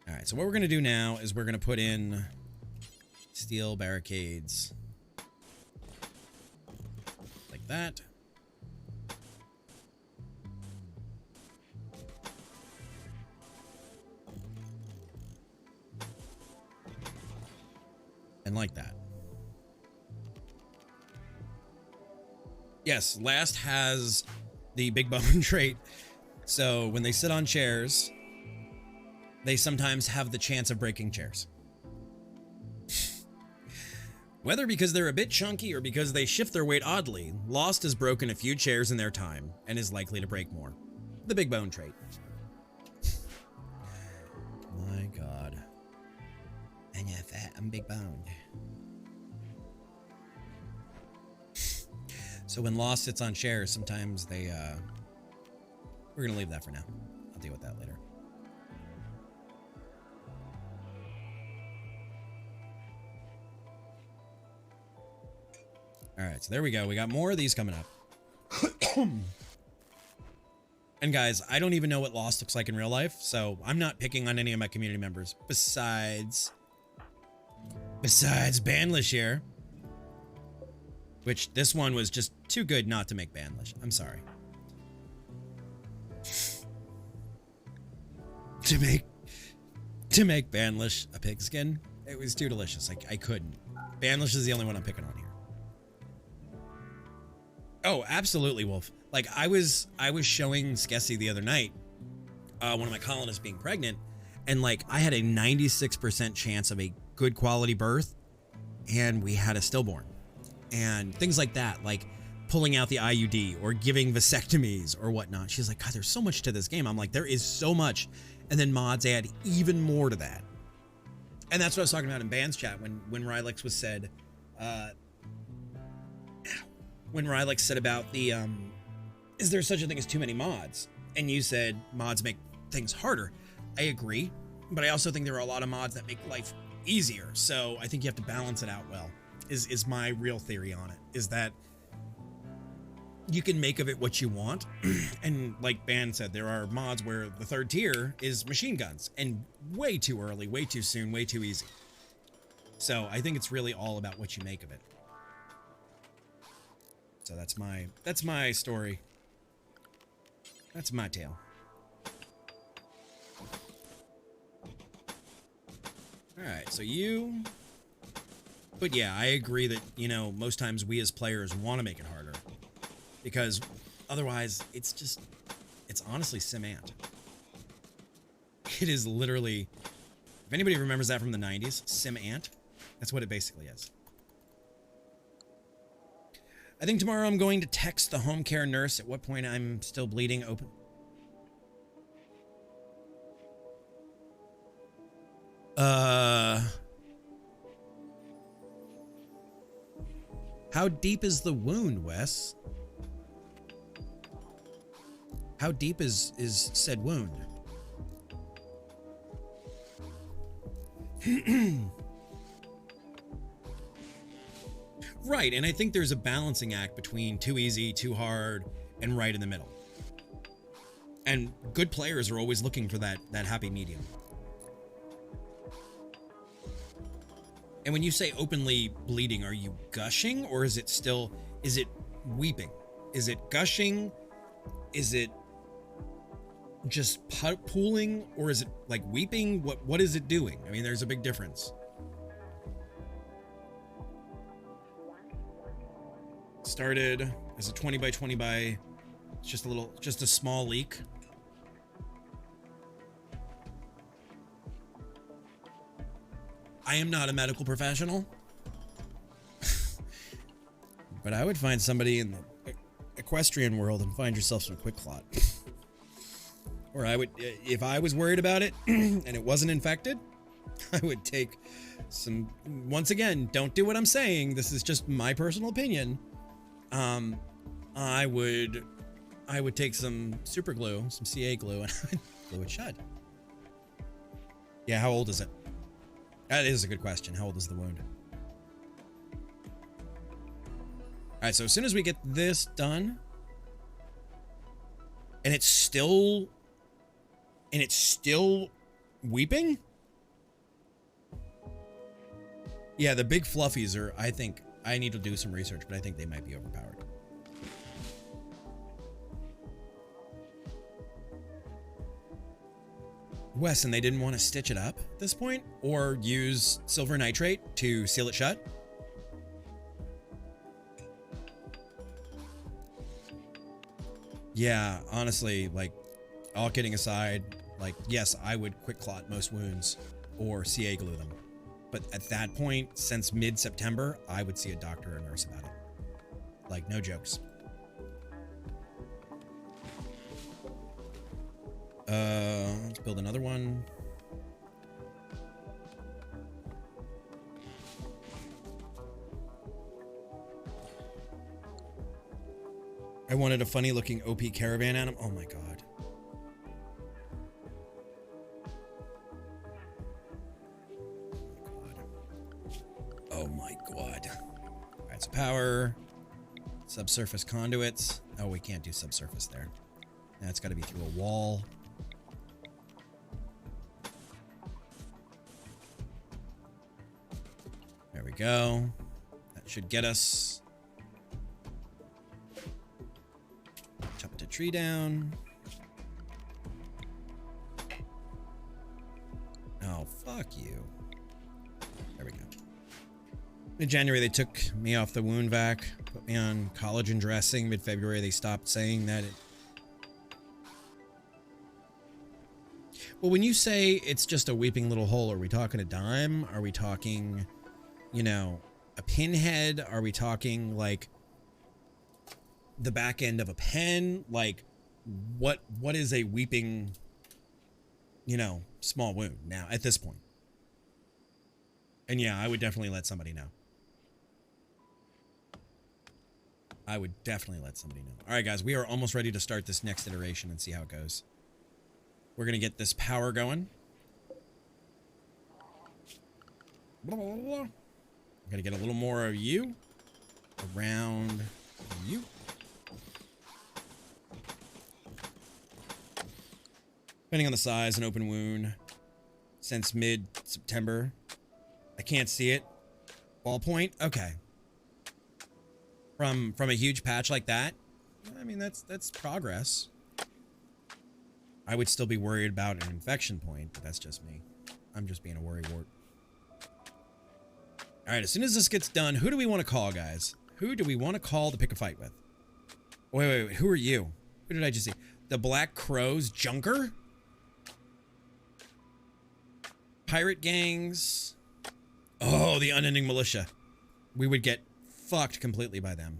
Alright, so what we're gonna do now is we're gonna put in steel barricades. Like that. And like that. Yes, Last has the big bone trait. So when they sit on chairs, they sometimes have the chance of breaking chairs. Whether because they're a bit chunky or because they shift their weight oddly, Lost has broken a few chairs in their time and is likely to break more. The big bone trait. My god. And you're fat, I'm big boned. So when Lost sits on chairs, sometimes they, we're gonna leave that for now. I'll deal with that later. All right, so there we go. We got more of these coming up. And guys, I don't even know what Lost looks like in real life, so I'm not picking on any of my community members. Besides Banlish here. Which, this one was just too good not to make Banlish. I'm sorry. To make Banlish a pigskin, it was too delicious. I couldn't. Banlish is the only one I'm picking on here. Oh, absolutely, Wolf. Like, I was showing Skessy the other night, one of my colonists being pregnant, and like, I had a 96% chance of a good quality birth, and we had a stillborn. And things like that, like pulling out the IUD or giving vasectomies or whatnot. She's like, God, there's so much to this game. I'm like, there is so much. And then mods add even more to that. And that's what I was talking about in Band's chat when Rylix was said, when Rylix said about the, is there such a thing as too many mods? And you said mods make things harder. I agree, but I also think there are a lot of mods that make life easier. So I think you have to balance it out well. Is my real theory on it, is that you can make of it what you want. And like Ban said, there are mods where the third tier is machine guns, and way too early, way too soon, way too easy. So I think it's really all about what you make of it. So that's my story. That's my tale. All right, so you... But yeah, I agree that, you know, most times we as players want to make it harder. Because otherwise, it's honestly SimAnt. It is literally, if anybody remembers that from the 90s, SimAnt, that's what it basically is. I think tomorrow I'm going to text the home care nurse at what point I'm still bleeding open. How deep is the wound, Wes? How deep is said wound? Right, and I think there's a balancing act between too easy, too hard, and right in the middle. And good players are always looking for that happy medium. And when you say openly bleeding, are you gushing, or is it weeping? Is it gushing? Is it just pooling, or is it like weeping? What is it doing? I mean, there's a big difference. Started as a 20 by 20 by just a small leak. I am not a medical professional. But I would find somebody in the equestrian world and find yourself some quick clot. Or I would, if I was worried about it and it wasn't infected, I would take some, once again, don't do what I'm saying. This is just my personal opinion. I would take some super glue, some CA glue, and I would glue it shut. Yeah, how old is it? That is a good question. How old is the wound? All right, so as soon as we get this done, and it's still weeping? Yeah, the big fluffies are, I think, I need to do some research, but I think they might be overpowered. Wes, and they didn't want to stitch it up at this point? Or use silver nitrate to seal it shut? Yeah, honestly, like, all kidding aside, like, yes, I would quick clot most wounds or CA glue them. But at that point, since mid-September, I would see a doctor or a nurse about it. Like, no jokes. Let's build another one. I wanted a funny looking OP caravan animal. Oh my god. Oh my god. Alright, so power. Subsurface conduits. Oh, we can't do subsurface there. That's got to be through a wall. There we go. That should get us. Chop the tree down. Oh, fuck you. There we go. In January, they took me off the wound vac, put me on collagen dressing. Mid-February, they stopped saying that it... Well, when you say it's just a weeping little hole, are we talking a dime? Are we talking, you know, a pinhead? Are we talking, like, the back end of a pen? Like, what is a weeping, you know, small wound now at this point? And yeah, I would definitely let somebody know. I would definitely let somebody know. All right, guys, we are almost ready to start this next iteration and see how it goes. We're going to get this power going. Blah, blah, blah. I'm going to get a little more of you around you. Depending on the size, an open wound since mid-September. I can't see it. Ballpoint? Okay. From a huge patch like that, I mean, that's progress. I would still be worried about an infection point, but that's just me. I'm just being a worrywart. All right, as soon as this gets done, who do we want to call, guys? Who do we want to call to pick a fight with? Wait. Who are you? Who did I just see? The Black Crows Junker? Pirate gangs? Oh, the Unending Militia. We would get fucked completely by them.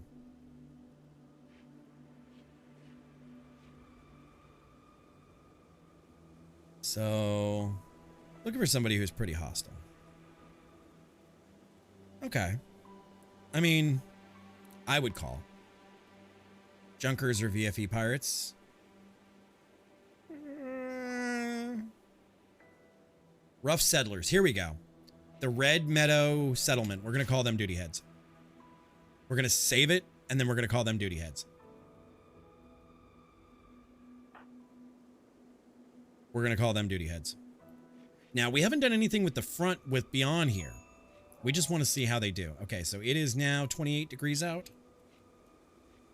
So, looking for somebody who's pretty hostile. Okay. I mean, I would call. Junkers or VFE pirates. Rough settlers. Here we go. The Red Meadow Settlement. We're going to call them duty heads. We're going to save it, and then we're going to call them duty heads. We're going to call them duty heads. Now, we haven't done anything with the front with Beyond here. We just want to see how they do. Okay, so it is now 28 degrees out.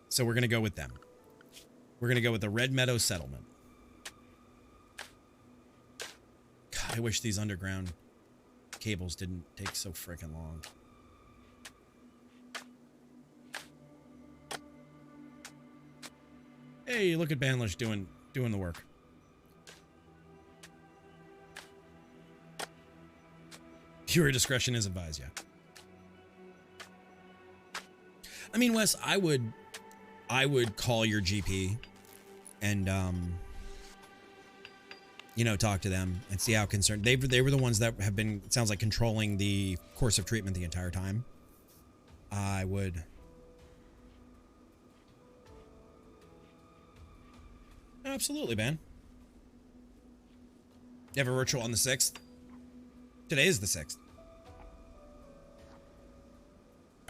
So we're going to go with them. We're going to go with the Red Meadow Settlement. God, I wish these underground cables didn't take so freaking long. Hey, look at Banlish doing the work. Viewer discretion is advised, yeah. I mean, Wes, I would call your GP and you know, talk to them and see how concerned they were the ones that have been, it sounds like, controlling the course of treatment the entire time. I would. Absolutely, man. You have a ritual on the 6th? Today is the 6th.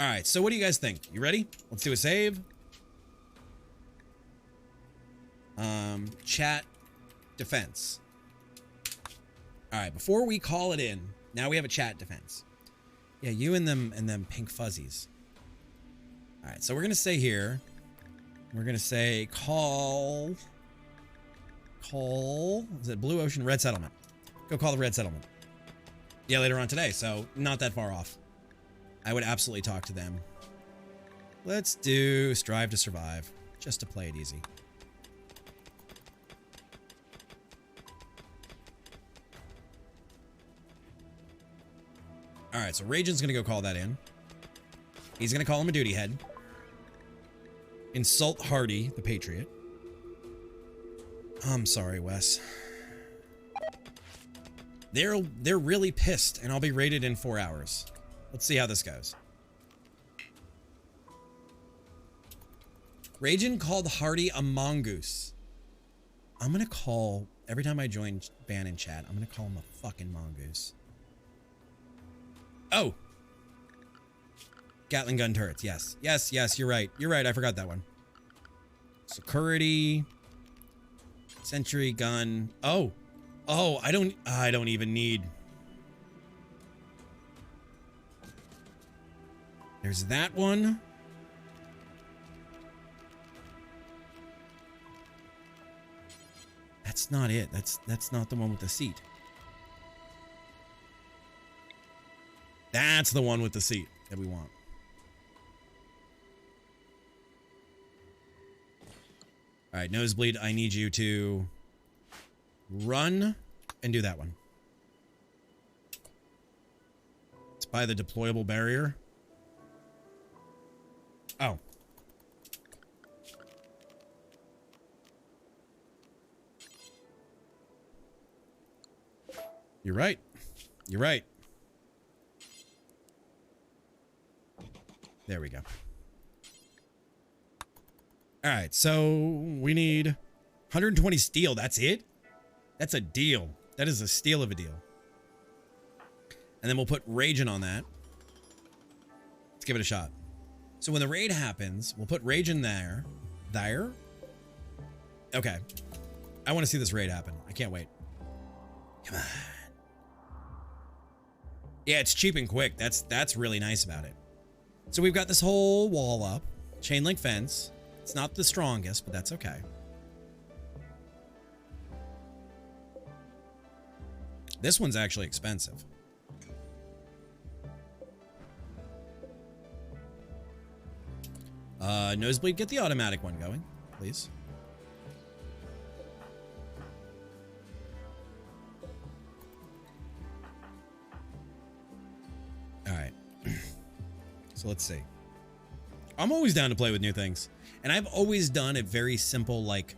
All right, so what do you guys think? You ready? Let's do a save. Chat defense. All right, before we call it in, now we have a chat defense. Yeah, you and them pink fuzzies. All right, so we're gonna say here, we're gonna say call, is it Blue Ocean Red Settlement? Go call the Red Settlement. Yeah, later on today, so not that far off. I would absolutely talk to them. Let's do Strive to Survive, just to play it easy. All right, so Raging's gonna go call that in. He's gonna call him a duty head. Insult Hardy, the Patriot. I'm sorry, Wes. They're really pissed, and I'll be raided in 4 hours. Let's see how this goes. Raging called Hardy a mongoose. I'm gonna call, every time I join ban in chat, I'm gonna call him a fucking mongoose. Oh! Gatling gun turrets, yes. Yes, you're right. You're right, I forgot that one. Security. Sentry gun. Oh, I don't even need. There's that one. That's not it. That's not the one with the seat. That's the one with the seat that we want. All right, Nosebleed, I need you to run and do that one. It's by the deployable barrier. Oh. You're right. You're right. There we go. All right, so we need 120 steel. That's it? That's a deal. That is a steal of a deal. And then we'll put Raging on that. Let's give it a shot. So when the raid happens, we'll put Raging there. There? Okay. I want to see this raid happen. I can't wait. Come on. Yeah, it's cheap and quick. That's really nice about it. So we've got this whole wall up. Chain link fence. It's not the strongest, but that's okay. This one's actually expensive. Nosebleed, get the automatic one going, please. All right. So let's see. I'm always down to play with new things. And I've always done a very simple, like,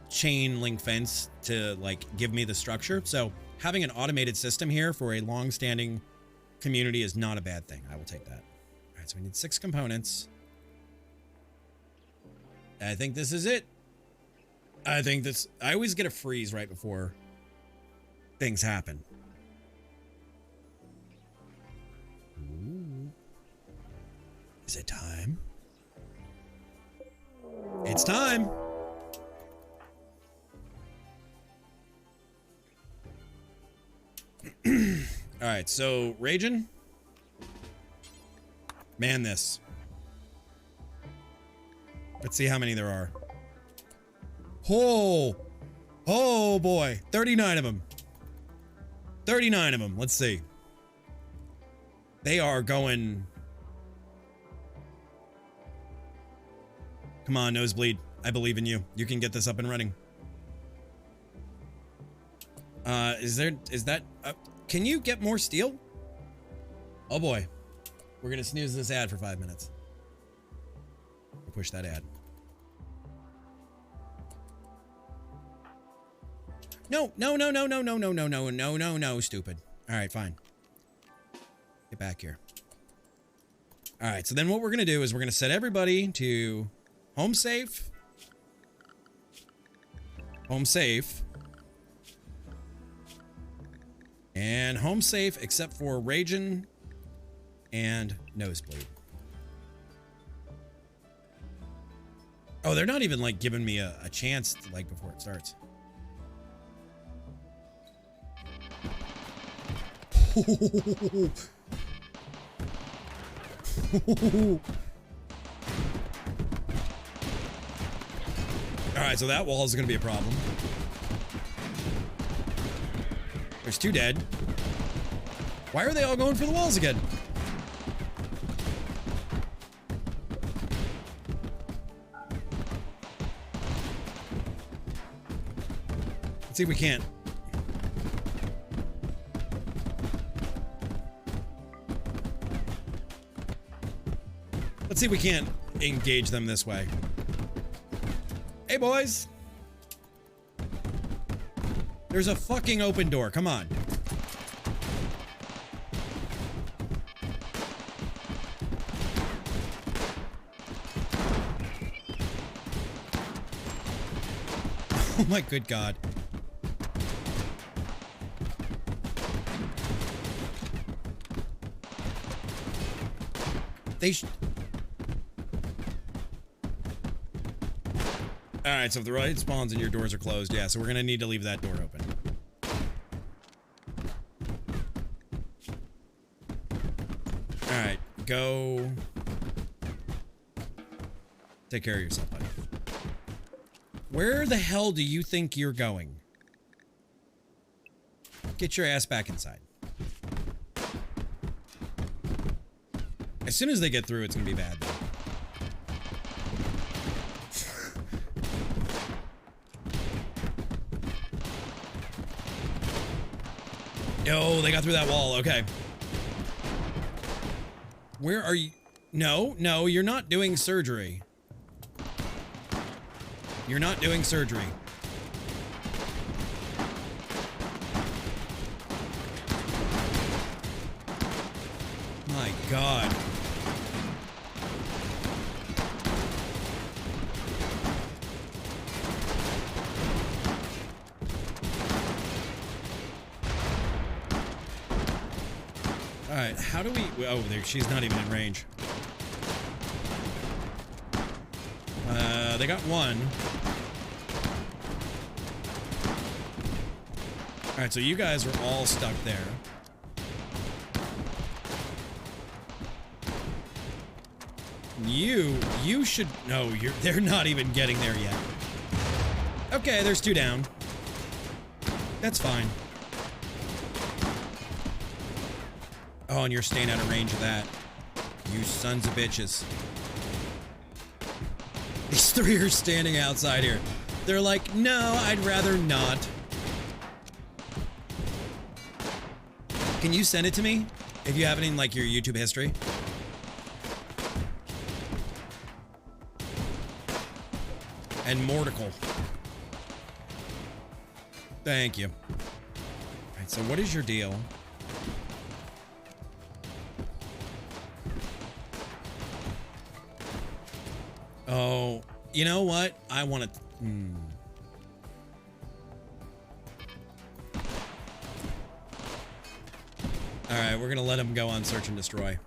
chain link fence to, like, give me the structure. So having an automated system here for a long-standing community is not a bad thing. I will take that. All right, so we need 6 components. I think this is it. I always get a freeze right before things happen. Ooh. Is it time? It's time. All right, so Raging, man this. Let's see how many there are. Oh boy, 39 of them. 39 of them. Let's see. They are going. Come on, Nosebleed. I believe in you. You can get this up and running. Is that, can you get more steel? Oh boy. We're gonna snooze this ad for 5 minutes. Or push that ad. No, no, no, no, no, no, no, no, no, no, no, no, stupid. All right, fine. Get back here. All right, so then what we're gonna do is we're gonna set everybody to home safe. Home safe. And home safe except for Raging and Nosebleed. Oh, they're not even like giving me a chance to, like before it starts. All right, so that wall is going to be a problem. There's 2 dead. Why are they all going for the walls again? Let's see if we can't. Let's see if we can't engage them this way. Hey, boys. There's a fucking open door. Come on. Oh my good God. Alright, so if the right spawns and your doors are closed, yeah, so we're gonna need to leave that door open. Alright, go. Take care of yourself, buddy. Where the hell do you think you're going? Get your ass back inside. As soon as they get through, it's gonna be bad, though. Yo, they got through that wall. Okay. Where are you? No, no, you're not doing surgery. You're not doing surgery. My God. Alright, how do we... Oh, there, she's not even in range. They got one. Alright, so you guys are all stuck there. You should... No, they're not even getting there yet. Okay, there's 2 down. That's fine. Oh, and you're staying out of range of that. You sons of bitches. These 3 are standing outside here. They're like, no, I'd rather not. Can you send it to me? If you have it in, like, your YouTube history? And Mortical. Thank you. Alright, so what is your deal? Oh, you know what? I want to... Alright, we're going to let him go on search and destroy.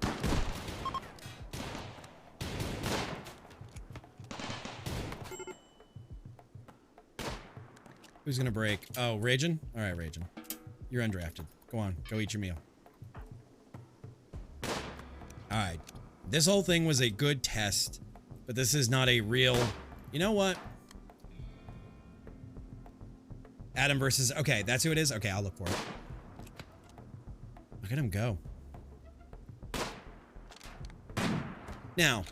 Who's going to break? Oh, Raging? Alright, Raging. You're undrafted. Go on. Go eat your meal. Alright. This whole thing was a good test. But this is not a real... You know what? Adam versus... Okay, that's who it is? Okay, I'll look for it. Look at him go. Now...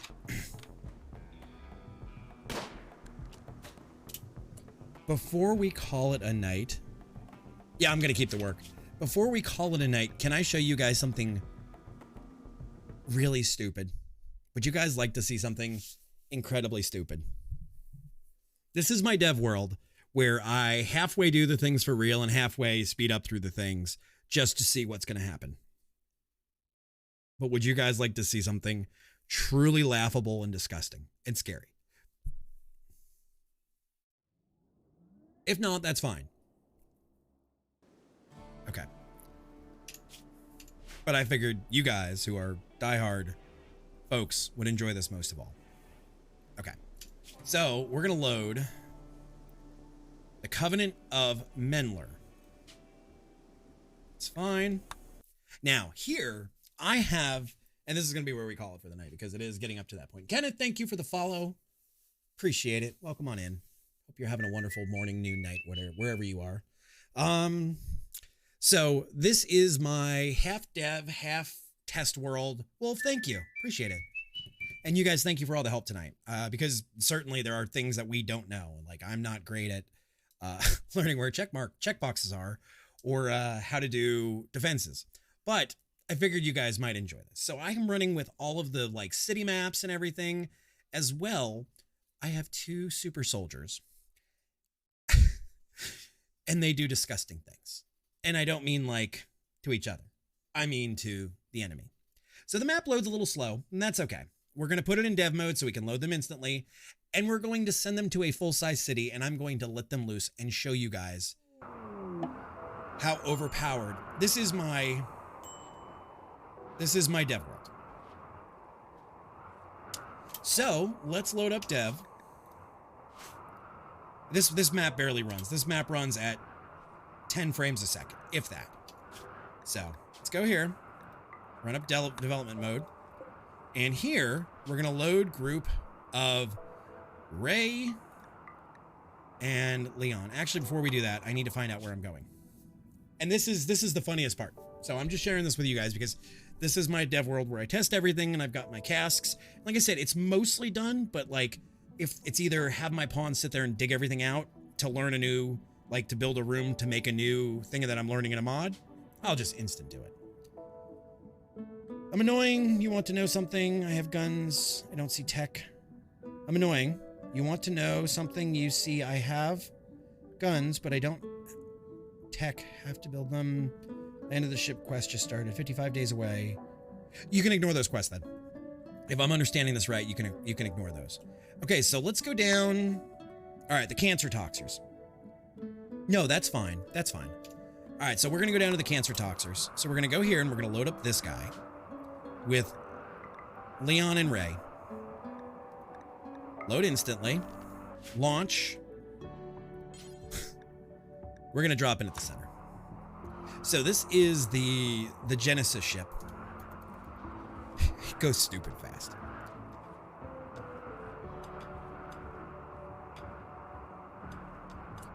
Before we call it a night... Yeah, I'm gonna keep the work. Before we call it a night, can I show you guys something really stupid? Would you guys like to see something incredibly stupid? This is my dev world where I halfway do the things for real and halfway speed up through the things just to see what's going to happen. But would you guys like to see something truly laughable and disgusting and scary? If not, that's fine. Okay. But I figured you guys who are diehard folks would enjoy this most of all. Okay. So we're going to load the Covenant of Menler. It's fine. Now here I have, and this is going to be where we call it for the night because it is getting up to that point. Kenneth, thank you for the follow. Appreciate it. Welcome on in. Hope you're having a wonderful morning, noon, night, whatever, wherever you are. So this is my half dev, half test world. Well, thank you. Appreciate it. And you guys, thank you for all the help tonight. Because certainly there are things that we don't know. Like I'm not great at learning where checkboxes are or how to do defenses. But I figured you guys might enjoy this. So I am running with all of the like city maps and everything as well. I have 2 super soldiers. And they do disgusting things. And I don't mean like to each other. I mean to the enemy. So the map loads a little slow, and that's okay. We're going to put it in dev mode so we can load them instantly. And we're going to send them to a full-size city, and I'm going to let them loose and show you guys how overpowered. This is my dev world. So let's load up dev. This map barely runs. This map runs at 10 frames a second, if that. So let's go here, run up development mode. And here we're going to load group of Ray and Leon. Actually, before we do that, I need to find out where I'm going. And this is the funniest part. So I'm just sharing this with you guys because this is my dev world where I test everything and I've got my casks. Like I said, it's mostly done, but like if it's either have my pawns sit there and dig everything out to learn a new, like to build a room to make a new thing that I'm learning in a mod, I'll just instant do it. I'm annoying. You want to know something? I have guns. I don't see tech. I'm annoying. You want to know something? You see I have guns, but I don't tech. Have to build them. Land of the ship quest just started. 55 days away. You can ignore those quests then. If I'm understanding this right, you can ignore those. Okay, so let's go down. All right, the cancer toxers. No, that's fine. That's fine. All right, so we're going to go down to the cancer toxers. So we're going to go here and we're going to load up this guy with Leon and Ray. Load instantly. Launch. We're going to drop in at the center. So this is the Genesis ship. It goes stupid fast.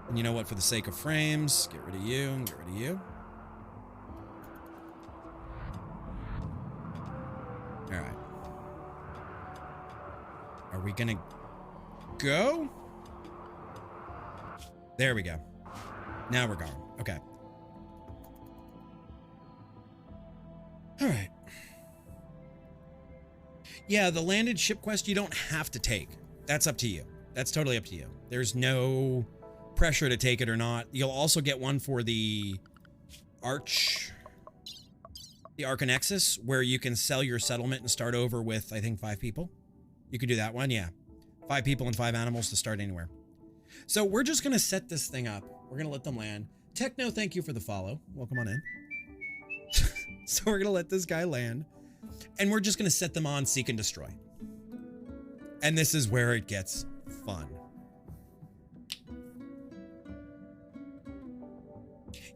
And you know what? For the sake of frames, get rid of you and get rid of you. All right. Are we gonna go? There we go. Now we're going. Okay. All right. Yeah, the landed ship quest you don't have to take. That's up to you. That's totally up to you. There's no pressure to take it or not. You'll also get one for the Arcanexus, where you can sell your settlement and start over with, I think, 5 people. You could do that one, yeah. 5 people and 5 animals to start anywhere. So we're just going to set this thing up. We're going to let them land. Techno, thank you for the follow. Welcome on in. So we're going to let this guy land. And we're just going to set them on Seek and Destroy. And this is where it gets fun.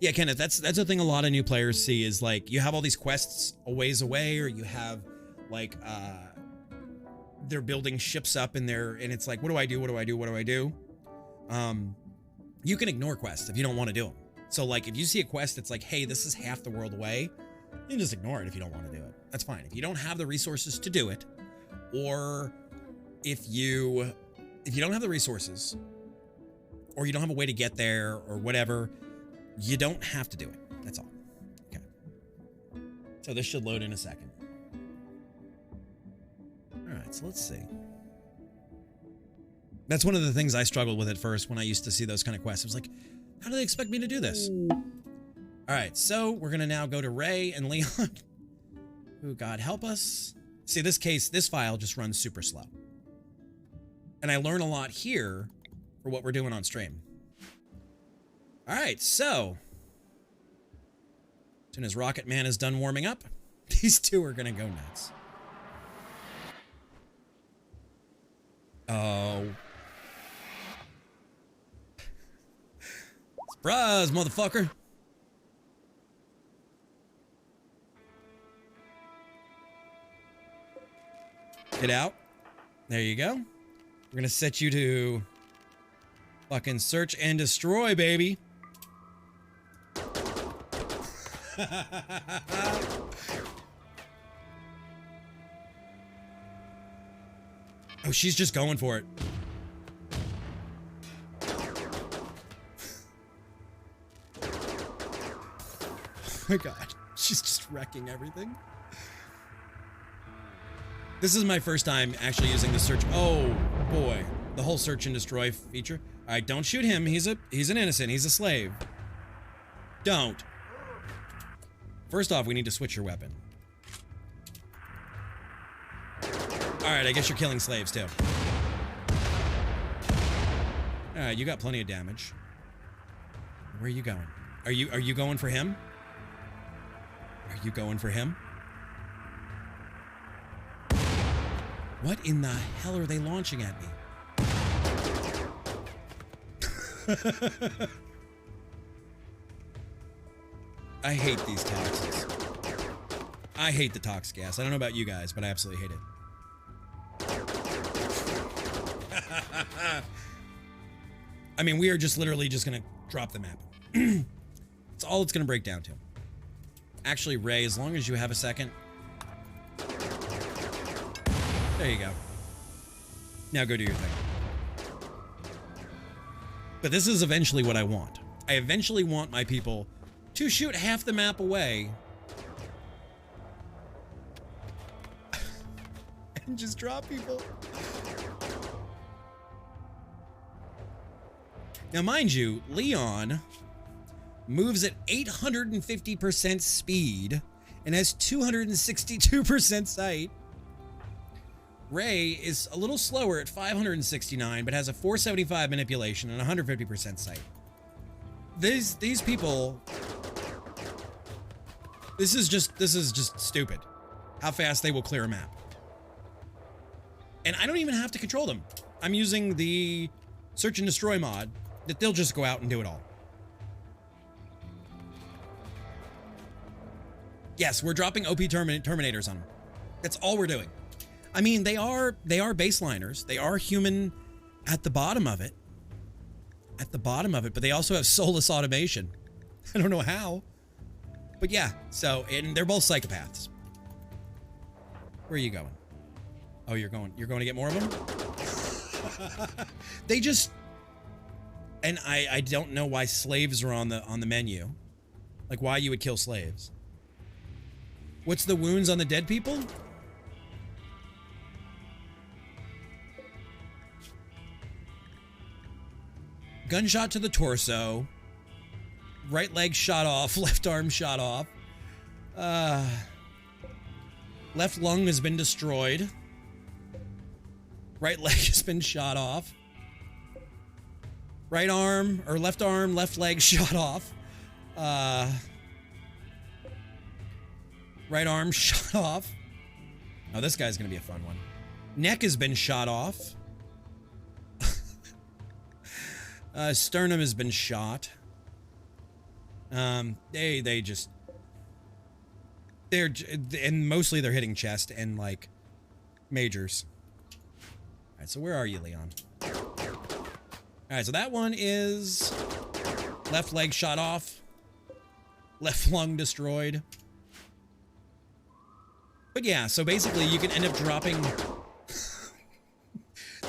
Yeah, Kenneth, that's the thing a lot of new players see is like you have all these quests a ways away, or you have like they're building ships up in there, and it's like, what do I do? What do I do? What do I do? You can ignore quests if you don't want to do them. So like if you see a quest that's like, hey, this is half the world away, you can just ignore it if you don't want to do it. That's fine. If you don't have the resources to do it, or if you don't have the resources, or you don't have a way to get there, or whatever, you don't have to do it. That's all. Okay. So this should load in a second. All right, so let's see. That's one of the things I struggled with at first when I used to see those kind of quests. I was like, how do they expect me to do this? All right, so we're going to now go to Ray and Leon. Who, God help us. See, this file just runs super slow. And I learn a lot here for what we're doing on stream. All right, so as soon as Rocket Man is done warming up, these two are going to go nuts. Oh. Surprise, motherfucker. Get out. There you go. We're going to set you to fucking search and destroy, baby. Oh, she's just going for it. Oh my God, she's just wrecking everything. This is my first time actually using the search. Oh boy, the whole search and destroy feature. All right, don't shoot him. He's an innocent. He's a slave. Don't. First off, we need to switch your weapon. All right, I guess you're killing slaves too. All right, you got plenty of damage. Where are you going? Are you going for him? Are you going for him? What in the hell are they launching at me? I hate these toxics. I hate the toxic gas. I don't know about you guys, but I absolutely hate it. I mean, we are just literally just gonna drop the map. That's all it's gonna break down to. Actually, Ray, as long as you have a second. There you go. Now go do your thing. But this is eventually what I want. I eventually want my people to shoot half the map away and just drop people. Now, mind you, Leon moves at 850% speed and has 262% sight. Ray is a little slower at 569, but has a 475 manipulation and 150% sight. These people, this is just stupid. How fast they will clear a map. And I don't even have to control them. I'm using the search and destroy mod that they'll just go out and do it all. Yes, we're dropping OP Terminators on them. That's all we're doing. I mean, they are baseliners. They are human at the bottom of it. At the bottom of it, but they also have soulless automation. I don't know how. But yeah, so, and they're both psychopaths. Where are you going? Oh, you're going to get more of them? They just, and I don't know why slaves are on the menu. Like why you would kill slaves. What's the wounds on the dead people? Gunshot to the torso. Right leg shot off. Left arm shot off. Left lung has been destroyed. Right leg has been shot off. Right arm, or left arm, left leg shot off. Right arm shot off. Oh, this guy's gonna be a fun one. Neck has been shot off. Sternum has been shot. They just, and mostly they're hitting chest and like majors. All right, so where are you, Leon? All right, so that one is left leg shot off, left lung destroyed. But yeah, so basically you can end up dropping.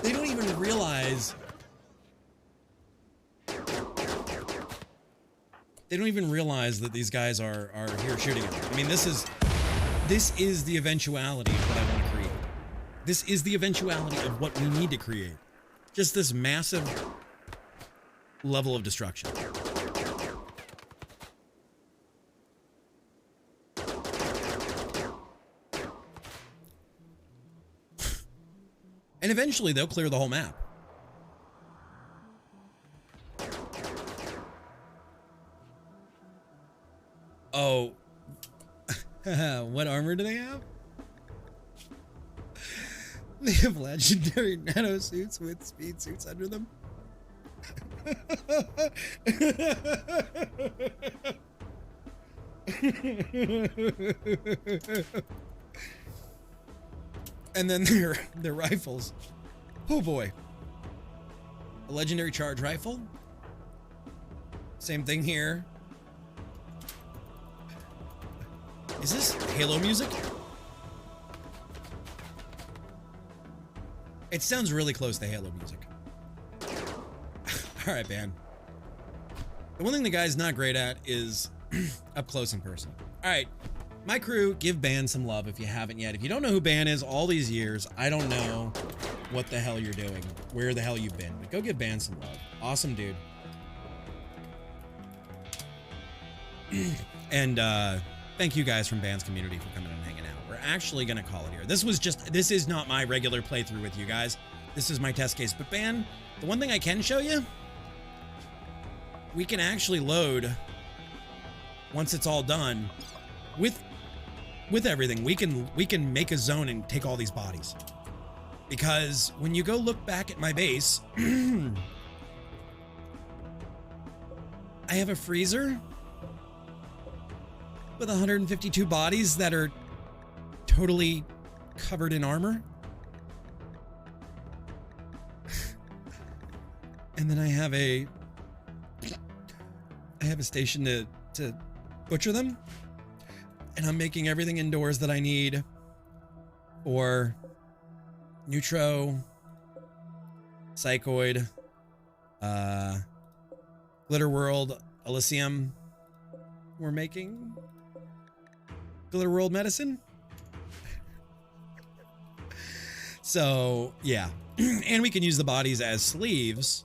They don't even realize. They don't even realize that these guys are here shooting at them. I mean, this is the eventuality of what I want to create. This is the eventuality of what we need to create. Just this massive level of destruction. And eventually they'll clear the whole map. Oh. What armor do they have? They have legendary nano suits with speed suits under them. And then their rifles. Oh boy. A legendary charge rifle. Same thing here. Is this Halo music? It sounds really close to Halo music. All right, man. The one thing the guy's not great at is up close and personal. All right, my crew, give Ban some love if you haven't yet. If you don't know who Ban is all these years, I don't know what the hell you're doing, where the hell you've been, but go give Ban some love. Awesome dude. And thank you guys from Ban's community for coming and hanging out. We're actually gonna call it here. This is not my regular playthrough with you guys. This is my test case. But Ban, the one thing I can show you, we can actually load once it's all done with everything. We can make a zone and take all these bodies. Because when you go look back at my base, I have a freezer with 152 bodies that are totally covered in armor. And then I have a station to butcher them. And I'm making everything indoors that I need for Neutro, Psychoid, Glitter World, Elysium. We're making Glitter World Medicine. So, yeah. And we can use the bodies as sleeves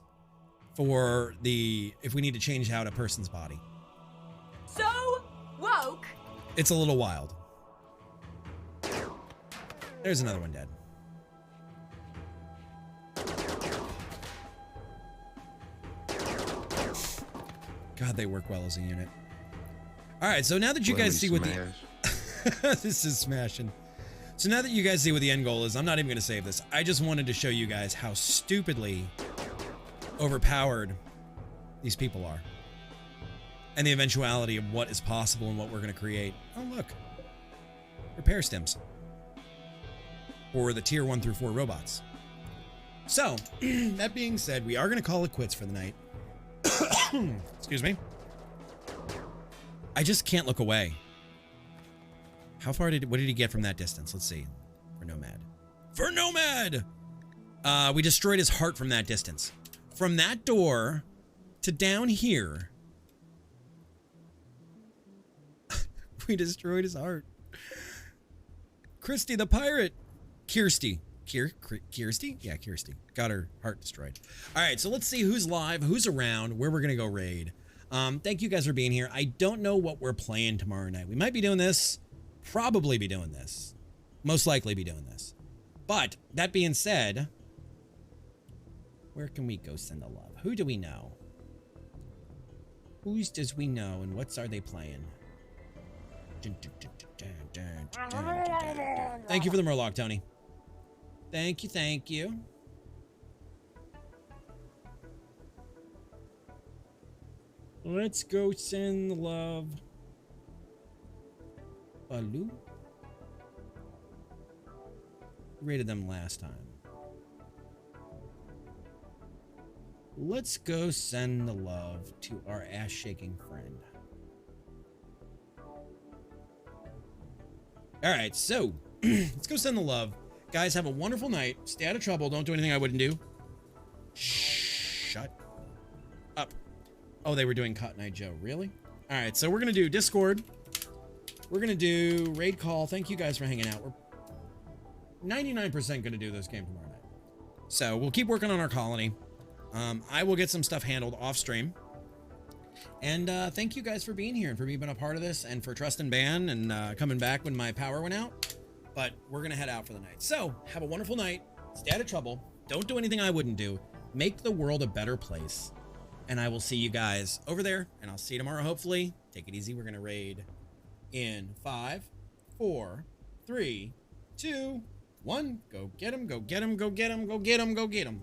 for if we need to change out a person's body. So woke. It's a little wild. There's another one dead. God, they work well as a unit. All right, so now that you guys see what the this is smashing. So now that you guys see what the end goal is, I'm not even going to save this. I just wanted to show you guys how stupidly overpowered these people are. And the eventuality of what is possible and what we're going to create. Oh, look. Repair stims. Or the tier 1 through 4 robots. So, that being said, we are going to call it quits for the night. Excuse me. I just can't look away. What did he get from that distance? Let's see. For Nomad. For Nomad! We destroyed his heart from that distance. From that door to down here. We destroyed his heart. Christy the pirate. Kirsty. Kirsty? Yeah, Kirsty. Got her heart destroyed. All right, so let's see who's live, who's around, where we're going to go raid. Thank you guys for being here. I don't know what we're playing tomorrow night. We might be doing this. Probably be doing this. Most likely be doing this. But that being said, where can we go send the love? Who do we know? Whose does we know and what's are they playing? Thank you for the Murloc, Tony. Thank you, thank you. Let's go send the love. Baloo? Rated them last time. Let's go send the love to our ass-shaking friend. All right, so let's go send the love. Guys, have a wonderful night. Stay out of trouble. Don't do anything I wouldn't do. Shut up. Oh, they were doing Cotton Eye Joe. Really? All right, so we're going to do Discord. We're going to do raid call. Thank you guys for hanging out. 99% going to do this game tomorrow night. So we'll keep working on our colony. I will get some stuff handled off stream. And thank you guys for being here and for being a part of this and for trusting Ban and coming back when my power went out. But we're going to head out for the night. So have a wonderful night. Stay out of trouble. Don't do anything I wouldn't do. Make the world a better place. And I will see you guys over there. And I'll see you tomorrow, hopefully. Take it easy. We're going to raid in 5, 4, 3, 2, 1. Go get him. Go get him. Go get him. Go get him. Go get him.